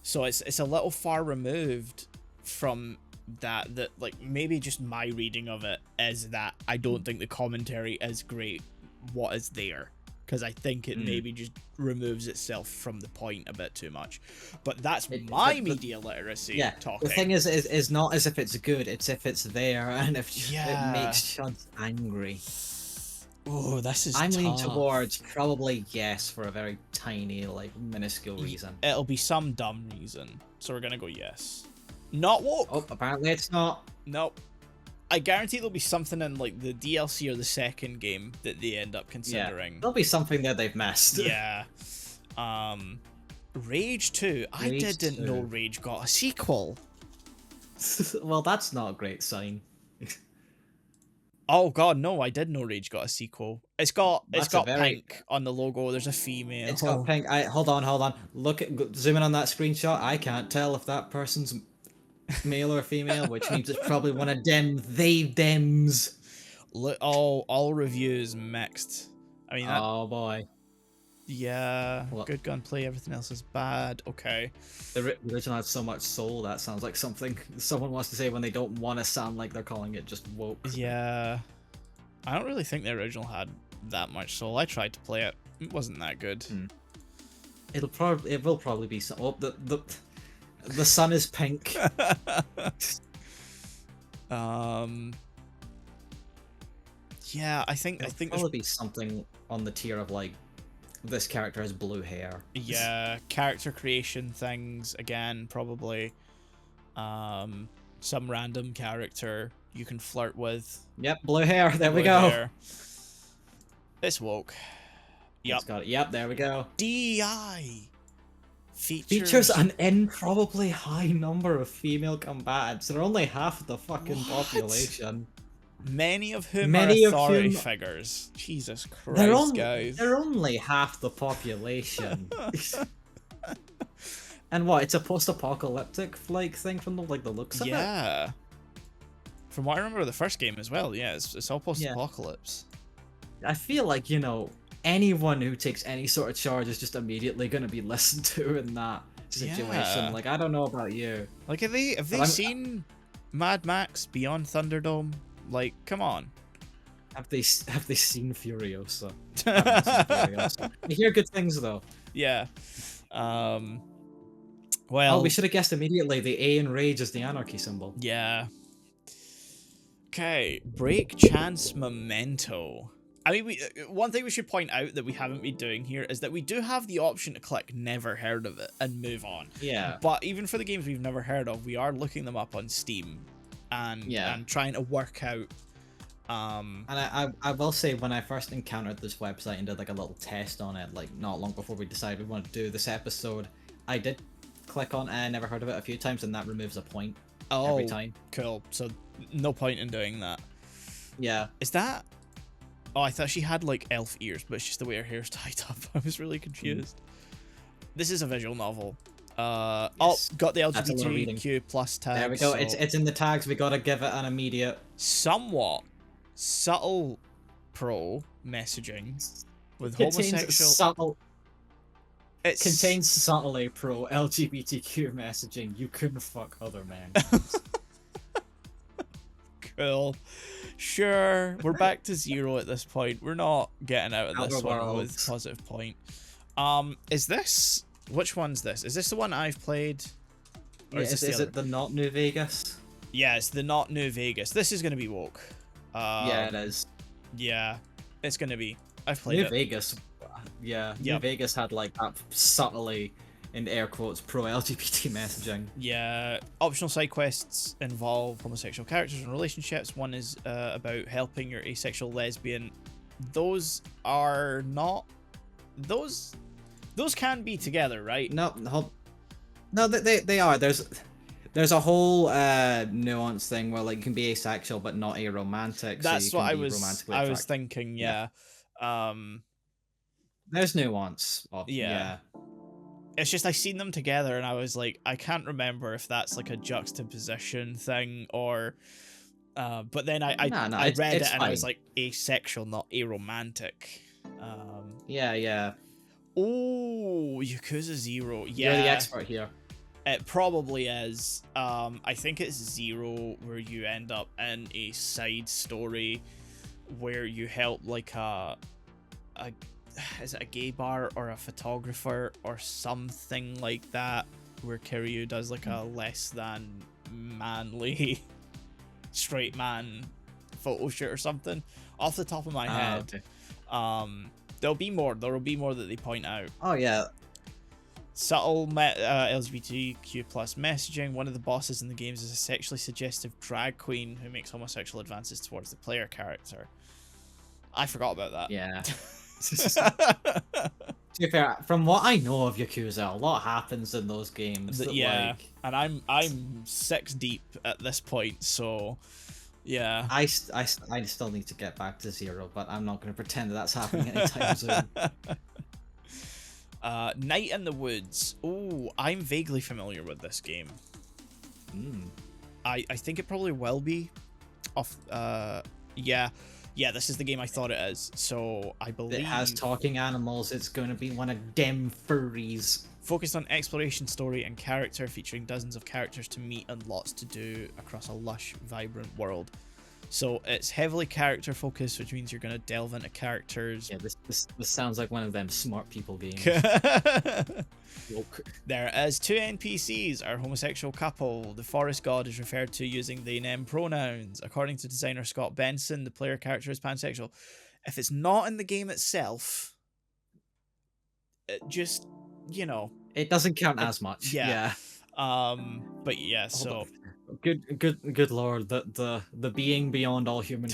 so it's a little far removed from that like maybe just my reading of it is that I don't think the commentary is great what is there, because I think it maybe just removes itself from the point a bit too much. But that's my media literacy talking. The thing is not as if it's good, it's if it's there and if it makes Chuds angry. Oh, this is I'm tough. leaning towards probably yes for a very tiny, like minuscule reason. It'll be some dumb reason, so we're gonna go yes. Not woke. Oh, apparently it's not. Nope. I guarantee there'll be something in like the DLC or the second game that they end up considering. Yeah, there'll be something that they've missed. Yeah. Rage 2. I didn't know Rage got a sequel. Well, that's not a great sign. Oh god, no, I did know Rage got a sequel. It's got pink on the logo. There's a female. It's got pink. Hold on. Zoom in on that screenshot. I can't tell if that person's male or female, which means it's probably one of thems. Look, all reviews mixed. I mean, oh boy. Yeah, good gunplay. Everything else is bad. Okay. The original had so much soul. That sounds like something someone wants to say when they don't want to sound like they're calling it just woke. Yeah, I don't really think the original had that much soul. I tried to play it. It wasn't that good. It will probably be some. Oh, The sun is pink. Yeah, I think It'll there's probably be something on the tier of like, this character has blue hair. yeah, character creation things again, probably. Some random character you can flirt with. Yep, blue hair. There we Blue go. hair. It's woke. Yep. It's got it. Yep, there we go. DEI Features an improbably high number of female combatants. They're only half the fucking population. Many of whom are authority figures. Jesus Christ, guys. They're only half the population. And what? It's a post-apocalyptic like thing from the looks of it. Yeah. From what I remember of the first game as well. Yeah, it's all post-apocalypse. Yeah. I feel like, you know, anyone who takes any sort of charge is just immediately going to be listened to in that situation. Yeah. Like, I don't know about you. Like, have they seen Mad Max Beyond Thunderdome? Like, come on. Have they seen Furiosa? I haven't seen Furiosa. I hear good things though. Yeah. Well. Oh, we should have guessed immediately. The A in rage is the anarchy symbol. Yeah. Okay. Break chance memento. I mean, one thing we should point out that we haven't been doing here is that we do have the option to click never heard of it and move on. Yeah. But even for the games we've never heard of, we are looking them up on Steam and trying to work out. And I will say, when I first encountered this website and did like a little test on it, like not long before we decided we wanted to do this episode, I did click on never heard of it a few times, and that removes a point every time. Cool. So no point in doing that. Yeah. Is that... Oh, I thought she had like elf ears, but it's just the way her hair's tied up. I was really confused. This is a visual novel. Yes. Oh, got the LGBTQ plus tag. There we go. So It's in the tags. We gotta give it an immediate. Somewhat subtle pro messaging with Contains homosexual. subtle. It Contains subtly pro LGBTQ messaging. You couldn't fuck other men. Cool. Sure, we're back to 0 at this point. We're not getting out of this one with positive point. Is this... Which one's this? Is this the one I've played? Or is it the not New Vegas? Yeah, it's the not New Vegas. This is going to be woke. Yeah, it is. Yeah, it's going to be. I've played New Vegas. Yeah, New Vegas had like that subtly, in air quotes, pro-LGBT messaging. Yeah, optional side quests involve homosexual characters and relationships. One is about helping your asexual lesbian. Those are not... Those can be together, right? No, they are. There's a whole nuance thing where like you can be asexual but not aromantic. That's so what I was thinking. Yeah. There's nuance. Yeah. It's just I seen them together and I was like, I can't remember if that's like a juxtaposition thing or. But then I read it and I was like, asexual, not aromantic. Yeah. Oh, Yakuza 0. Yeah. You're the expert here. It probably is. I think it's 0 where you end up in a side story where you help like is it a gay bar or a photographer or something like that, where Kiryu does like a less than manly straight man photo shoot or something off the top of my head. Okay. There'll be more that they point out. Oh yeah. Subtle LGBTQ plus messaging. One of the bosses in the games is a sexually suggestive drag queen who makes homosexual advances towards the player character. I forgot about that. Yeah. To be fair, from what I know of Yakuza, a lot happens in those games. And I'm 6 deep at this point, so yeah. I still need to get back to 0, but I'm not going to pretend that's happening anytime soon. Night in the Woods. Oh, I'm vaguely familiar with this game. I think it probably will be. Yeah, this is the game I thought it is. So I believe it has talking animals. It's going to be one of dem furries. Focused on exploration, story, and character, featuring dozens of characters to meet and lots to do across a lush, vibrant world. So it's heavily character focused, which means you're going to delve into characters. Yeah, this sounds like one of them smart people games. There is 2 NPCs, our homosexual couple. The forest god is referred to using they them pronouns. According to designer Scott Benson, the player character is pansexual. If it's not in the game itself, it just, you know, it doesn't count as much. Yeah. But yeah, so good lord, the being beyond all human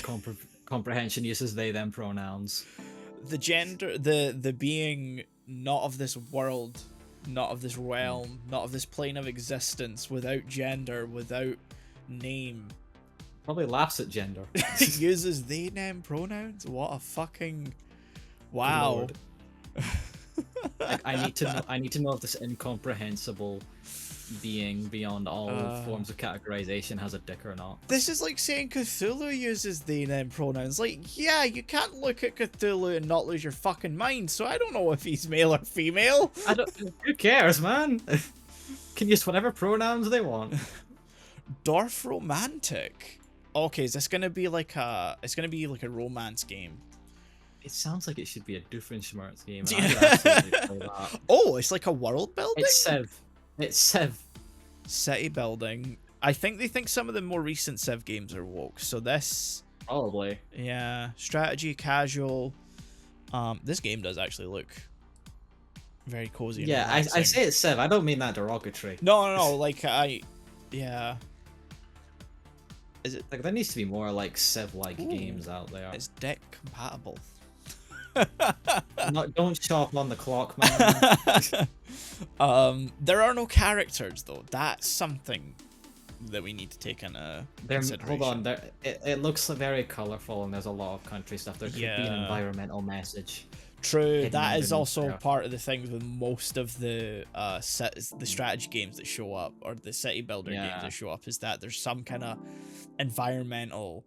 comprehension uses they them pronouns. The gender, the being not of this world, not of this realm, not of this plane of existence, without gender, without name, probably laughs at gender. uses they them pronouns. What a fucking wow. Like, I need to know if this incomprehensible being beyond all forms of categorization has a dick or not. This is like saying Cthulhu uses they them pronouns. Like, yeah, you can't look at Cthulhu and not lose your fucking mind, so I don't know if he's male or female. Who cares, man? Can use whatever pronouns they want. Dwarf romantic. Okay, is this gonna be like a romance game? It sounds like it should be a Doofenshmirtz game. And I would absolutely play that. Oh, it's like a world building? It's Civ. City building. I think they think some of the more recent Civ games are woke, so this... Probably. Yeah. Strategy, casual. This game does actually look very cozy. Yeah, I say it's Civ. I don't mean that derogatory. No, like, yeah. Is it... Like, there needs to be more, like, Civ-like games out there. It's deck compatible. Don't shop on the clock, man. There are no characters though. That's something that we need to take into consideration. Hold on, it looks very colorful and there's a lot of country stuff. There could be an environmental message. True, that is also part of the things with most of the strategy games that show up, or the city builder games that show up, is that there's some kind of environmental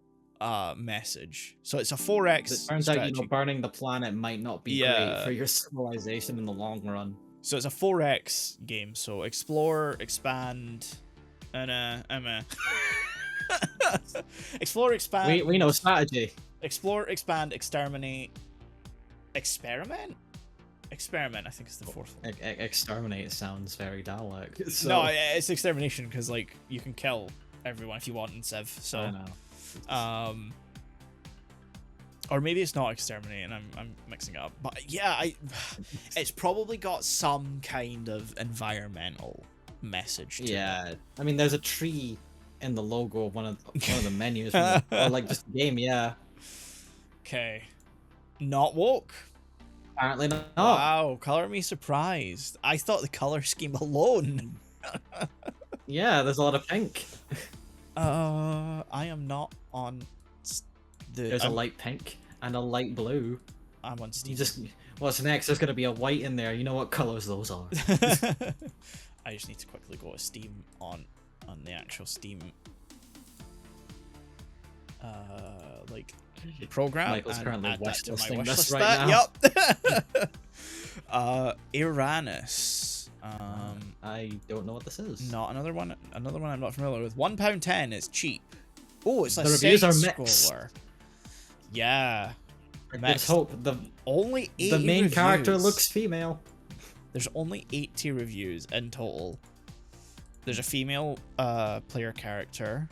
message. So it's a 4X it turns strategy. out, burning the planet might not be great for your civilization in the long run. So it's a 4X game. So explore, expand, and explore, expand. We know strategy. Explore, expand, exterminate, experiment. Experiment, I think, is the fourth one. Exterminate sounds very Dalek. So... No, it's extermination because like you can kill everyone if you want in Civ. So. I know. Or maybe it's not exterminate and I'm mixing it up, but yeah, it's probably got some kind of environmental message to it. I mean, there's a tree in the logo of one of the menus, or like just the game. Okay, not woke. Apparently not. Wow, color me surprised. I thought the color scheme alone. Yeah, there's a lot of pink. I am not on There's a light pink and a light blue. I'm on Steam. What's next? There's gonna be a white in there. You know what colors those are. I just need to quickly go to Steam on the actual Steam like program. Michael's currently wishlisting wish this right now. Yep. Uranus. I don't know what this is. Not another one I'm not familiar with. £1.10 is cheap. Oh, it's a the reviews are scroller. Yeah. Let's hope only 80 the main reviews. character looks female. There's only 80 reviews in total. There's a female player character.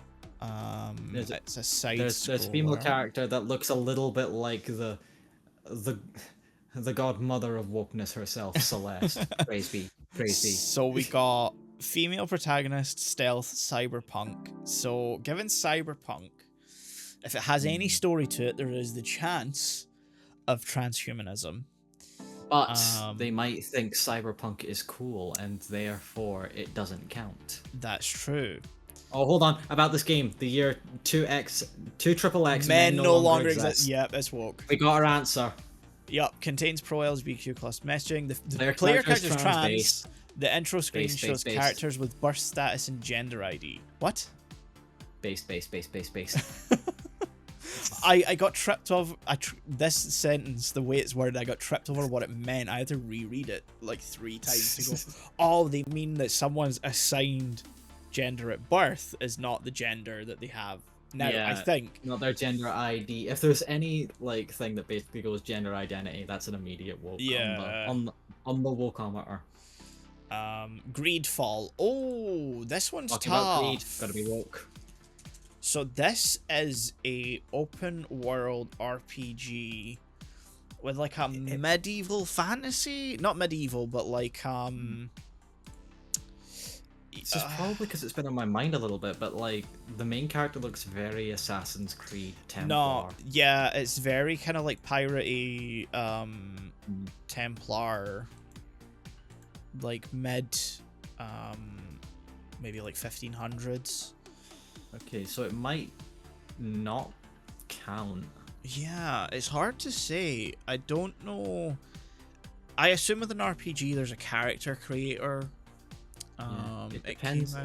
It's a side There's a female character that looks a little bit like the godmother of wokeness herself, Celeste. Praise be. So we got female protagonist, stealth, cyberpunk. So given cyberpunk, if it has any story to it, there is the chance of transhumanism. But they might think cyberpunk is cool and therefore it doesn't count. That's true. Oh, hold on. About this game. The year 2XXX men no longer exist. Yep, it's woke. We got our answer. Yep, contains pro LGBTQ+ messaging. The player character is trans. The intro screen shows characters with birth status and gender ID. What? Base. I got tripped over. This sentence, the way it's worded, I got tripped over what it meant. I had to reread it like 3 times to go, oh, they mean that someone's assigned gender at birth is not the gender that they have Now, I Yeah, think... not their gender ID. If there's any like thing that basically goes gender identity, that's an immediate woke Yeah. on the wokeometer. Greedfall. Oh, this one's Talking tough. about greed, gotta be woke. So this is a open world RPG with like a medieval fantasy, not medieval, but like This is probably because it's been on my mind a little bit, but like the main character looks very Assassin's Creed Templar. No, yeah, it's very kind of like piratey Templar, like mid maybe like 1500s. Okay, so it might not count. Yeah, it's hard to say. I don't know. I assume with an RPG there's a character creator. It depends.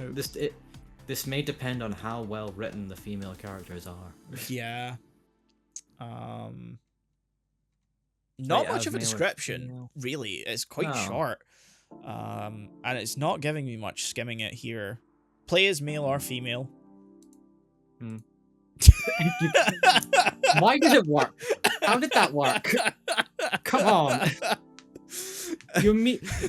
This may depend on how well written the female characters are. Yeah. Not Right, much as of a male or description, female? really. It's quite No. short. And it's not giving me much skimming it here. Play as male or female. Why did it work? How did that work? Come on.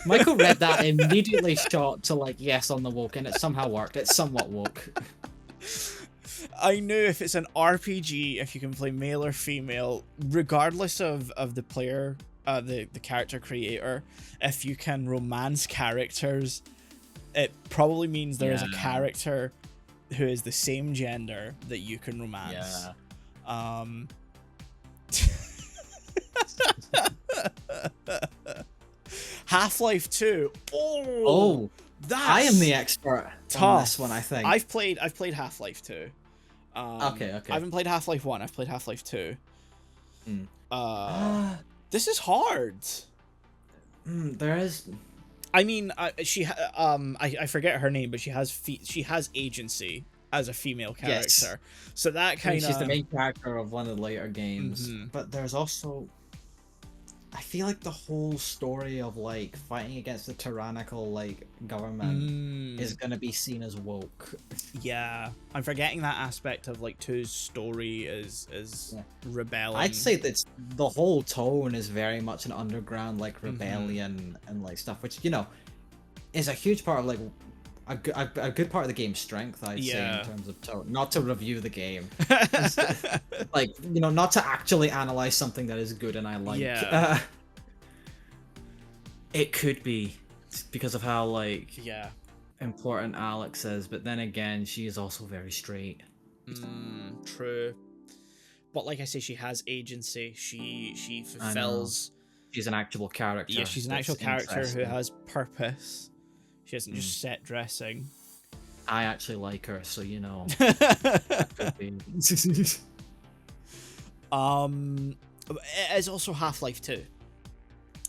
Michael read that and immediately shot to like yes on the woke, and it somehow worked. It's somewhat woke. I knew if it's an RPG, if you can play male or female, regardless of the player, the character creator, if you can romance characters, it probably means there is a character who is the same gender that you can romance. Yeah. Half-Life 2. Oh, that's I am the expert tough. on this one, I think. I've played Half-Life 2. Okay. I haven't played Half-Life 1. I've played Half-Life 2. Hmm. This is hard. There is. I mean, I forget her name, but she has agency as a female character. Yes. So that kind of... She's the main character of one of the later games. Mhm. But there's also... I feel like the whole story of like fighting against the tyrannical like government is gonna be seen as woke. Yeah, I'm forgetting that aspect of like 2's story is rebelling. I'd say that the whole tone is very much an underground like rebellion and like stuff, which you know is a huge part of like a good part of the game's strength. I'd say in terms of tone. Not to review the game, like you know, not to actually analyze something that is good and I like. Yeah. It could be because of how like yeah important Alex is, but then again, she is also very straight. True, but like I say, she has agency. She fulfills. She's an actual character. Yeah, she's an actual character who has purpose. She isn't just set dressing. I actually like her, so you know. Could be. It is also Half-Life 2.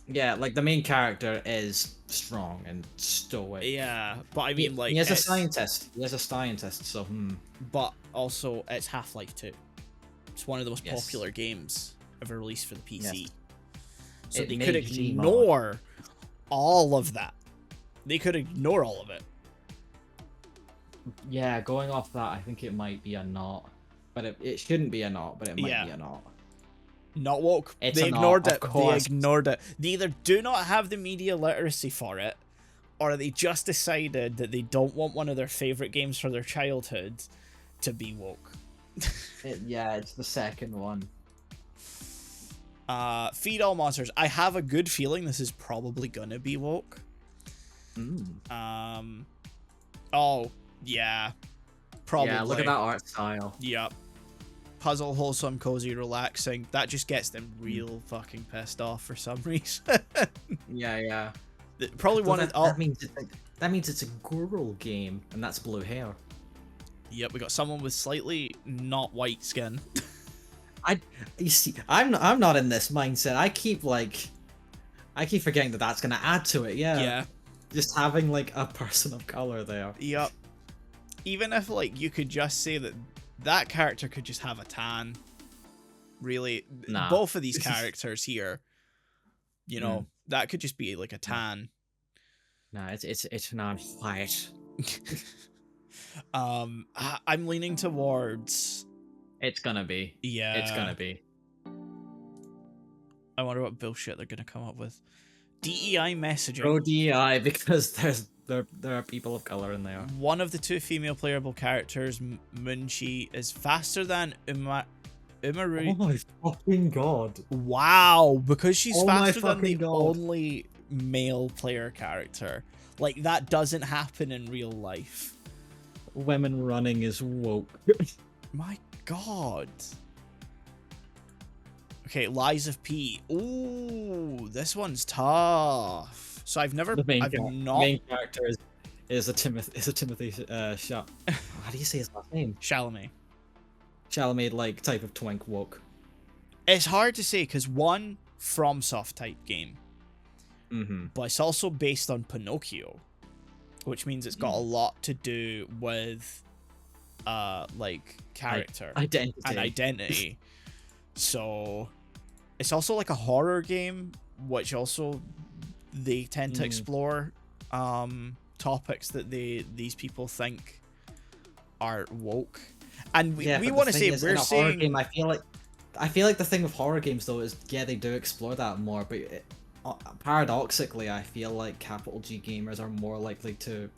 Yeah, like the main character is strong and stoic. Yeah, but I mean, like he is a scientist. He is a scientist, so But also, it's Half-Life 2. It's one of the most popular games ever released for the PC. Yes. So they could ignore all of that. They could ignore all of it. Yeah, going off that, I think it might be a not. But it shouldn't be a not, but it might be a not. Not woke. They ignored it. They ignored it. They either do not have the media literacy for it, or they just decided that they don't want one of their favorite games for their childhood to be woke. It's the second one. Feed all monsters. I have a good feeling this is probably gonna be woke. Oh yeah, probably. Yeah, look at that art style. Yep. Puzzle, wholesome, cozy, relaxing. That just gets them real fucking pissed off for some reason. Yeah. Probably one of that means it's a girl game, and that's blue hair. Yep, we got someone with slightly not white skin. You see, I'm not in this mindset. I keep forgetting that that's gonna add to it. Yeah. Just having like a person of color there. Yep. Even if like you could just say that character could just have a tan. Really, both of these characters here, you know, that could just be like a tan. Nah, it's not white. I'm leaning towards. It's gonna be. Yeah. It's gonna be. I wonder what bullshit they're gonna come up with. DEI messaging. Pro DEI because there are people of color in there. One of the 2 female playable characters, Munchi, is faster than Umaru. Oh my fucking god! Wow, because she's faster than the god. only male player character. Like, that doesn't happen in real life. Women running is woke. My god. Okay, Lies of P. Ooh, this one's tough. So I've never. The main character is a Timothy How do you say his last name? Chalamet. Chalamet, like type of twink woke. It's hard to say because one FromSoft type game, but it's also based on Pinocchio, which means it's got a lot to do with, like character identity. So it's also like a horror game, which also they tend to explore topics that these people think are woke. And we want to say we're saying game, I feel like the thing with horror games though is they do explore that more, but paradoxically I feel like capital G gamers are more likely to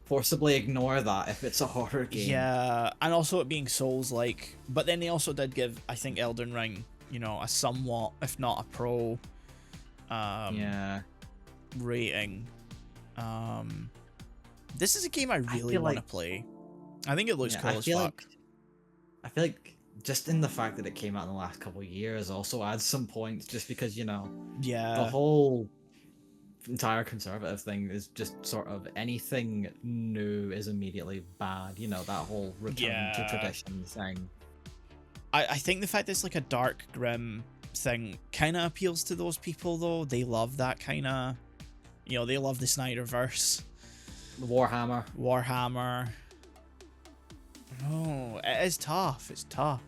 forcibly ignore that if it's a horror game. Yeah, and also it being Souls-like, but then they also did give, I think, Elden Ring, a somewhat, if not a pro, rating. This is a game I really want to play. I think it looks cool as fuck. I feel like just in the fact that it came out in the last couple of years also adds some points, just because the whole entire conservative thing is just sort of anything new is immediately bad. That whole return to tradition thing. I think the fact that it's like a dark, grim thing kind of appeals to those people, though. They love that kind of, they love the Snyderverse. Warhammer. Oh, it is tough. It's tough.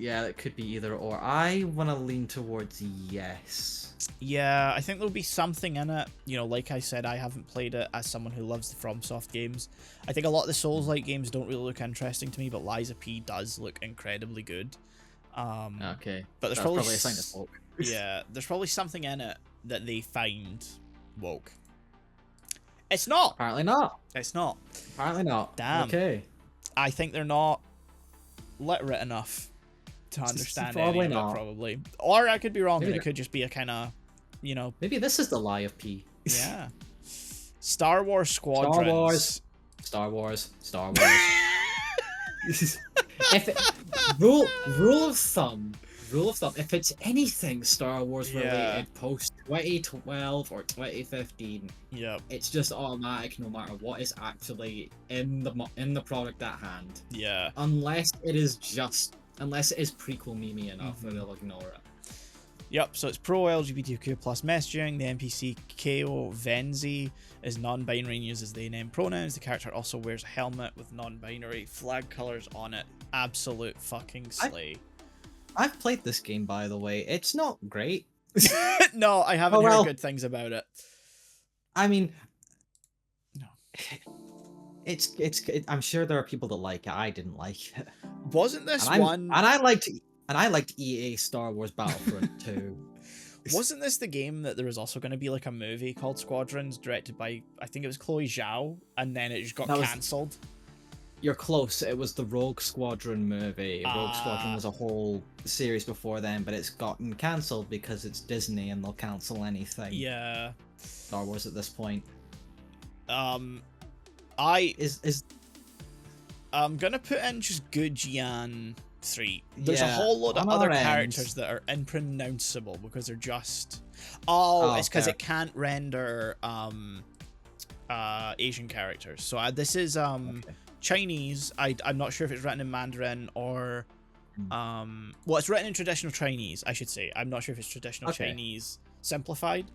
Yeah, it could be either or. I want to lean towards yes. Yeah, I think there'll be something in it. Like I said, I haven't played it as someone who loves the FromSoft games. I think a lot of the Souls-like games don't really look interesting to me, but Lies of P does look incredibly good. Okay. But there's That's probably a sign of woke. Yeah, there's probably something in it that they find woke. It's not. Apparently not. It's not. Apparently not. Damn. Okay. I think they're not literate enough to understand probably any of not. it, probably. Or I could be wrong, Maybe and it could just be a kind of, Maybe this is the lie of P. Yeah. Star Wars Squadrons. Star Wars. Rule of thumb, if it's anything Star Wars related post 2012 or 2015, it's just automatic no matter what is actually in the product at hand. Yeah. Unless it is prequel meme enough, and they'll ignore it. Yep, so it's pro-LGBTQ plus messaging. The NPC Ko Venzi is non-binary and uses they them pronouns. The character also wears a helmet with non-binary flag colors on it. Absolute fucking slay. I've played this game, by the way. It's not great. No, I haven't heard good things about it. I mean, no. It's I'm sure there are people that like it. I didn't like it. Wasn't this one? And I liked EA Star Wars Battlefront 2. Wasn't this the game that there was also going to be like a movie called Squadrons, directed by, I think it was Chloe Zhao, and then it just got cancelled? You're close. It was the Rogue Squadron movie. Rogue Squadron was a whole series before then, but it's gotten cancelled because it's Disney and they'll cancel anything. Yeah. Star Wars at this point. I'm gonna put in just Gujian 3. There's a whole lot of other characters that are impronounceable because they're just... it's because it can't render Asian characters. So this is Chinese. I'm not sure if it's written in Mandarin or... well, it's written in traditional Chinese, I should say. I'm not sure if it's traditional Chinese simplified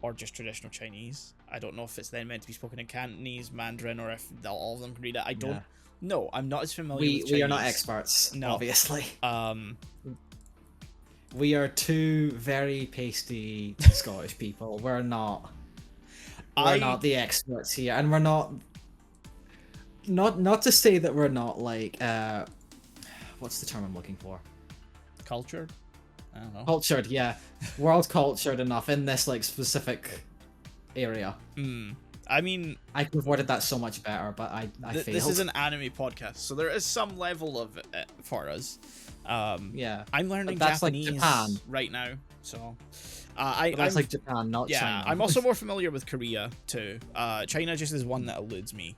or just traditional Chinese. I don't know if it's then meant to be spoken in Cantonese, Mandarin, or if all of them can read it. I don't... No, I'm not as familiar with Chinese. We are not experts, obviously. We are two very pasty Scottish people. We're not the experts here, and we're not not to say that we're not like what's the term I'm looking for? Cultured? I don't know. Cultured, yeah. World cultured enough in this like specific area. I mean, I could have worded that so much better, but I failed. This is an anime podcast, so there is some level of it for us. Yeah, I'm learning that's Japanese like Japan. right now, so that's like Japan, not China. I'm also more familiar with Korea too. China just is one that eludes me.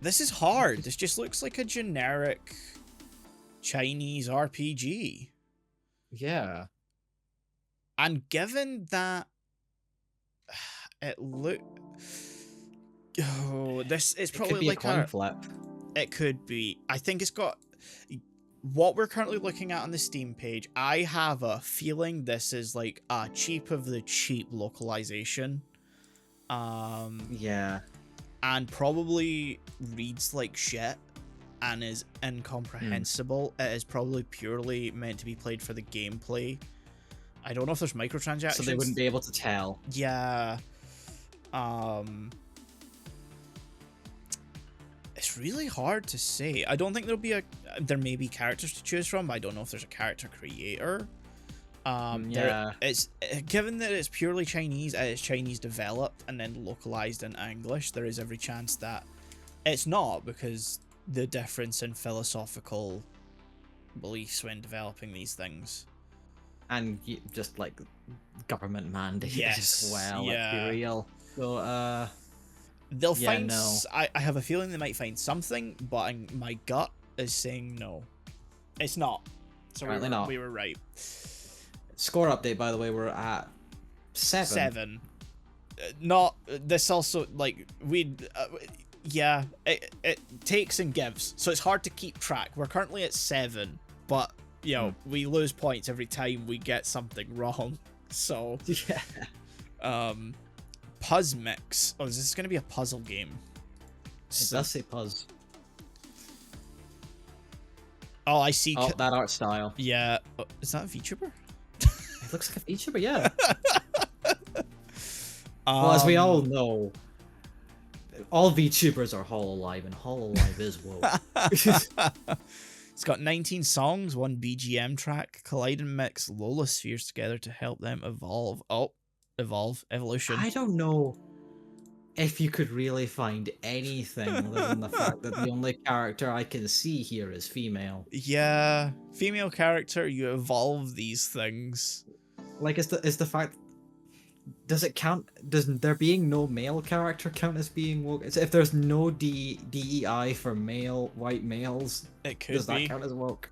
This is hard. This just looks like a generic Chinese RPG. Yeah. And given that it look, this is probably like a coin flip. It could be. I think it's got what we're currently looking at on the Steam page. I have a feeling this is like a cheap of the cheap localization. Yeah. And probably reads like shit and is incomprehensible. It is probably purely meant to be played for the gameplay. I don't know if there's microtransactions. So they wouldn't be able to tell. Yeah. It's really hard to say. I don't think there may be characters to choose from, but I don't know if there's a character creator. Yeah. It's given that it's purely Chinese, it's Chinese developed and then localized in English. There is every chance that it's not, because the difference in philosophical beliefs when developing these things, and just like government mandate as well. Yeah. Let's be real. So they'll find. No. I have a feeling they might find something, but my gut is saying no. It's not. So we were right. Score update, by the way, we're at 7. 7. Not this also like yeah. It takes and gives, so it's hard to keep track. We're currently at 7, but you know we lose points every time we get something wrong. So yeah. Puzz Mix. Oh, is this going to be a puzzle game? It does say Puzz. Oh, I see. Oh, that art style. Yeah. Oh, is that a VTuber? It looks like a VTuber, yeah. Well, as we all know, all VTubers are Hololive, and Hololive is woke. It's got 19 songs, 1 BGM track. Collide and mix Lola spheres together to help them evolve. Oh, evolution. I don't know if you could really find anything other than the fact that the only character I can see here is female. Yeah, female character. You evolve these things. Like, is the fact? Does it count? Does there being no male character count as being woke? If there's no DEI for white males, it could does that count as woke?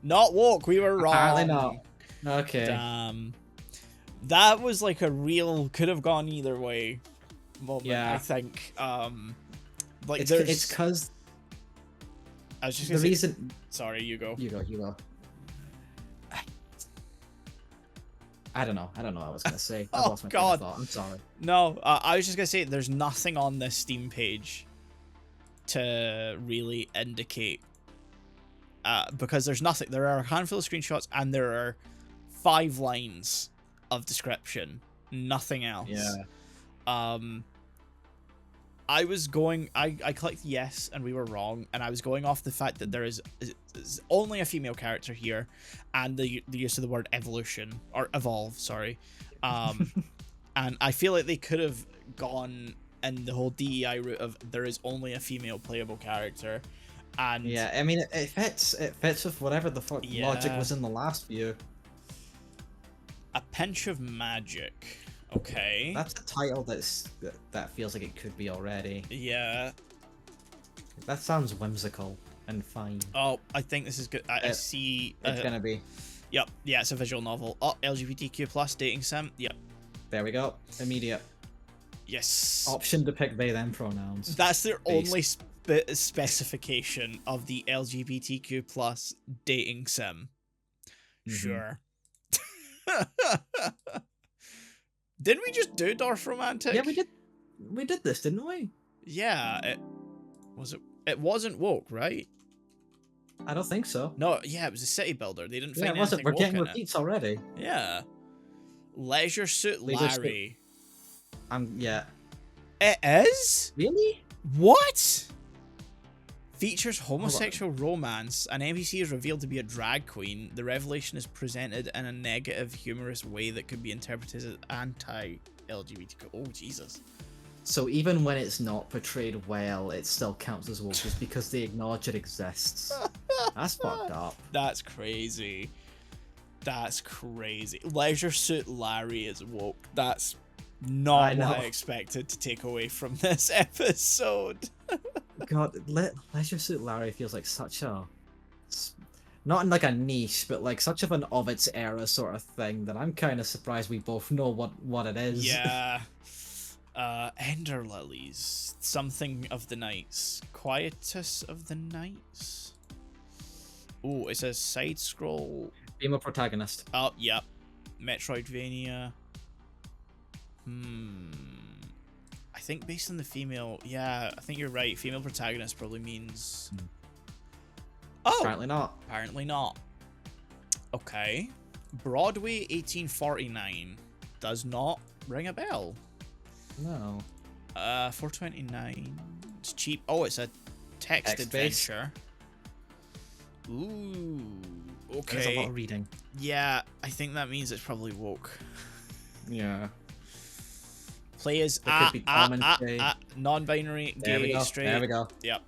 Not woke. We were wrong. Apparently not. Okay. Damn. That was like a real could have gone either way moment. Yeah. I think. Like it's because. I was just the reason. Sorry, you go. You go. I don't know what I was gonna say. I lost my train of thought. I'm sorry. No, I was just gonna say there's nothing on this Steam page to really indicate, because there's nothing. There are a handful of screenshots and there are 5 lines of description. Nothing else. Yeah. I clicked yes and we were wrong, and I was going off the fact that there is only a female character here, and the use of the word evolution or evolve, sorry. And I feel like they could have gone in the whole DEI route of there is only a female playable character, and yeah, I mean it fits with whatever the fuck logic was in the last view. A pinch of magic. Okay. That's a title that feels like it could be already. Yeah. That sounds whimsical and fine. Oh, I think this is good. I see. It's gonna be. Yep. Yeah, it's a visual novel. Oh, LGBTQ plus dating sim. Yep. There we go. Immediate. Yes. Option to pick they them pronouns. That's their only specification of the LGBTQ plus dating sim. Mm-hmm. Sure. Didn't we just do Dorf Romantic? Yeah, we did. We did this, didn't we? Yeah. It wasn't woke, right? I don't think so. No, yeah, it was a city builder. They didn't find it wasn't. anything We're getting woke repeats already. Yeah. Leisure Suit Larry. Yeah. It is? Really? What? Features homosexual romance. An NPC is revealed to be a drag queen. The revelation is presented in a negative, humorous way that could be interpreted as anti-LGBTQ. Oh, Jesus. So even when it's not portrayed well, it still counts as woke just because they acknowledge it exists. That's fucked up. That's crazy. That's crazy. Leisure Suit Larry is woke. That's not what I expected to take away from this episode. God, Leisure Suit Larry feels like such a... Not in like a niche, but like such of an of its era sort of thing that I'm kind of surprised we both know what it is. Yeah. Ender Lilies. Something of the Nights. Quietus of the Nights. Oh, it says side scroll. Female protagonist. Oh, yep. Metroidvania. I think based on the female... Yeah, I think you're right. Female protagonist probably means... Oh! Apparently not. Apparently not. Okay. Broadway 1849. Does not ring a bell. No. 429. It's cheap. Oh, it's a text adventure. Ooh. Okay. There's a lot of reading. Yeah, I think that means it's probably woke. Yeah. Play as non-binary, gay, straight. There we go. Yep.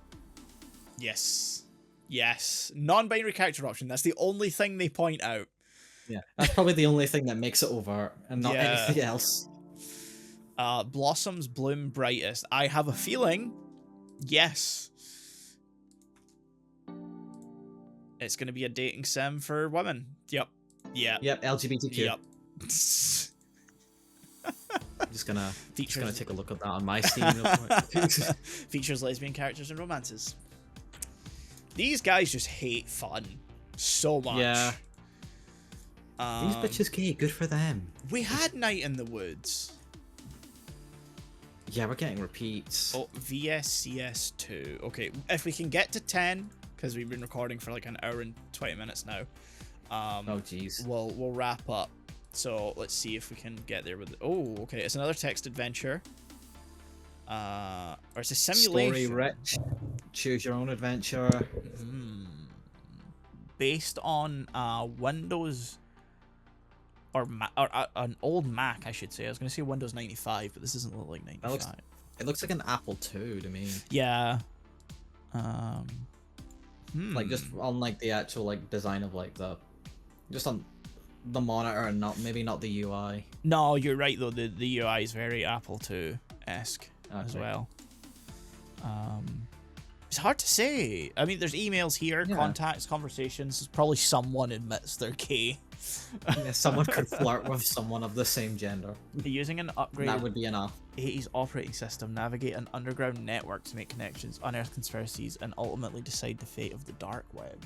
Yes. Yes. Non-binary character option. That's the only thing they point out. Yeah. That's probably the only thing that makes it over and not anything else. Blossoms bloom brightest. I have a feeling. Yes. It's going to be a dating sim for women. Yep. Yeah. Yep. LGBTQ. Yep. Just gonna take a look at that on my Steam real quick. Features lesbian characters and romances. These guys just hate fun so much. Yeah. These bitches gay. Good for them. We had Night in the Woods. Yeah, we're getting repeats. Oh, VSCS2. Okay, if we can get to 10, because we've been recording for like an hour and 20 minutes now. Oh, jeez. We'll wrap up. So let's see if we can get there with it. Oh, okay. It's another text adventure. Or it's a simulation. Story rich. Choose your own adventure. Based on Windows or an old Mac, I should say. I was going to say Windows 95, but this doesn't look like 95. It looks like an Apple II to me. Yeah. Like just on like the actual like design of like just on the monitor and maybe not the UI. No, you're right though. The UI is very Apple II-esque as well. It's hard to say. I mean, there's emails here, contacts, conversations. Probably someone admits they're gay. Yeah, someone could flirt with someone of the same gender. Using an upgraded that would be enough. 80s operating system, navigate an underground network to make connections, unearth conspiracies, and ultimately decide the fate of the dark web.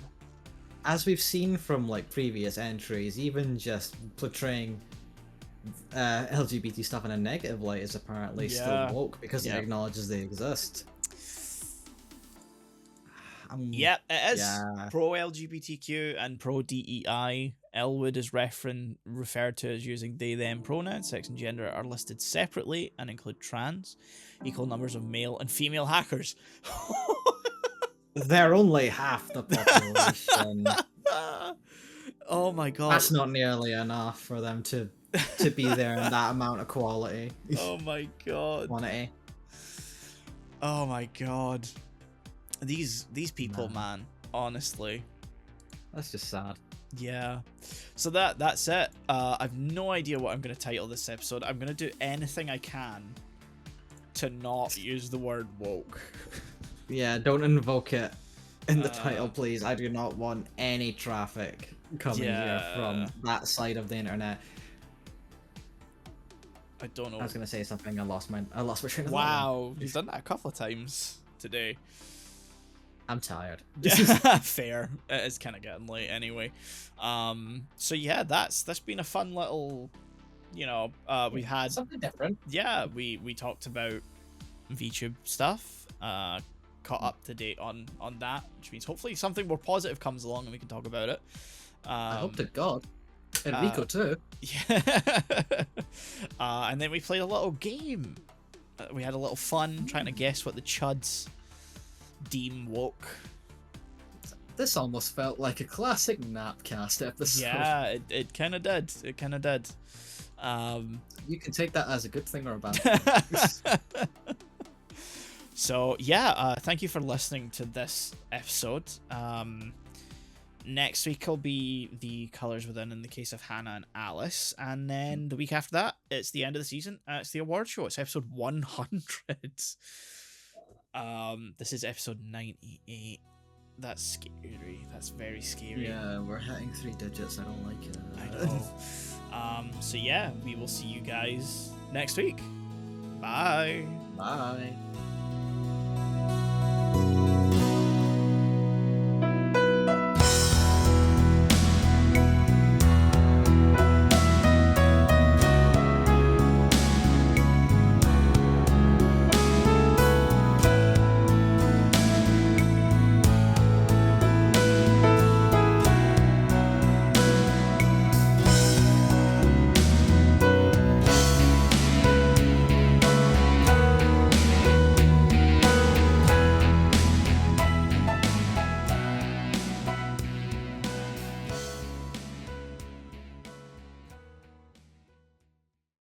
As we've seen from like previous entries, even just portraying LGBT stuff in a negative light is apparently still woke because it acknowledges they exist. Yep, it is. Pro LGBTQ and pro DEI. Elwood is referred to as using they them pronouns. Sex and gender are listed separately and include trans. Equal numbers of male and female hackers. They're only half the population. Oh my god. That's not nearly enough for them to be there in that amount of quality. Oh my god. Quantity. Oh my god. These people, man, honestly. That's just sad. Yeah. So that's it. I've no idea what I'm going to title this episode. I'm going to do anything I can to not use the word woke. Yeah, don't invoke it in the title, please. I do not want any traffic coming here from that side of the internet. I don't know. I was going to say something. I lost my train of thought. Wow, you've done that a couple of times today. I'm tired. Fair. It's kind of getting late anyway. So yeah, that's been a fun little, we had something different. Yeah, we talked about VTube stuff, caught up to date on that, which means hopefully something more positive comes along and we can talk about it. I hope to God. Enrico too. Yeah. And then we played a little game. We had a little fun trying to guess what the chuds deem woke. This almost felt like a classic Napcast episode. Yeah, it kind of did. It kind of did. You can take that as a good thing or a bad thing. So yeah, thank you for listening to this episode. Next week will be the Colors Within in the case of Hannah and Alice, and then the week after that, it's the end of the season. It's the award show. It's episode 100. This is episode 98. That's scary. That's very scary. Yeah, we're hitting 3 digits. I don't like it. I know. So yeah, we will see you guys next week. Bye. Bye.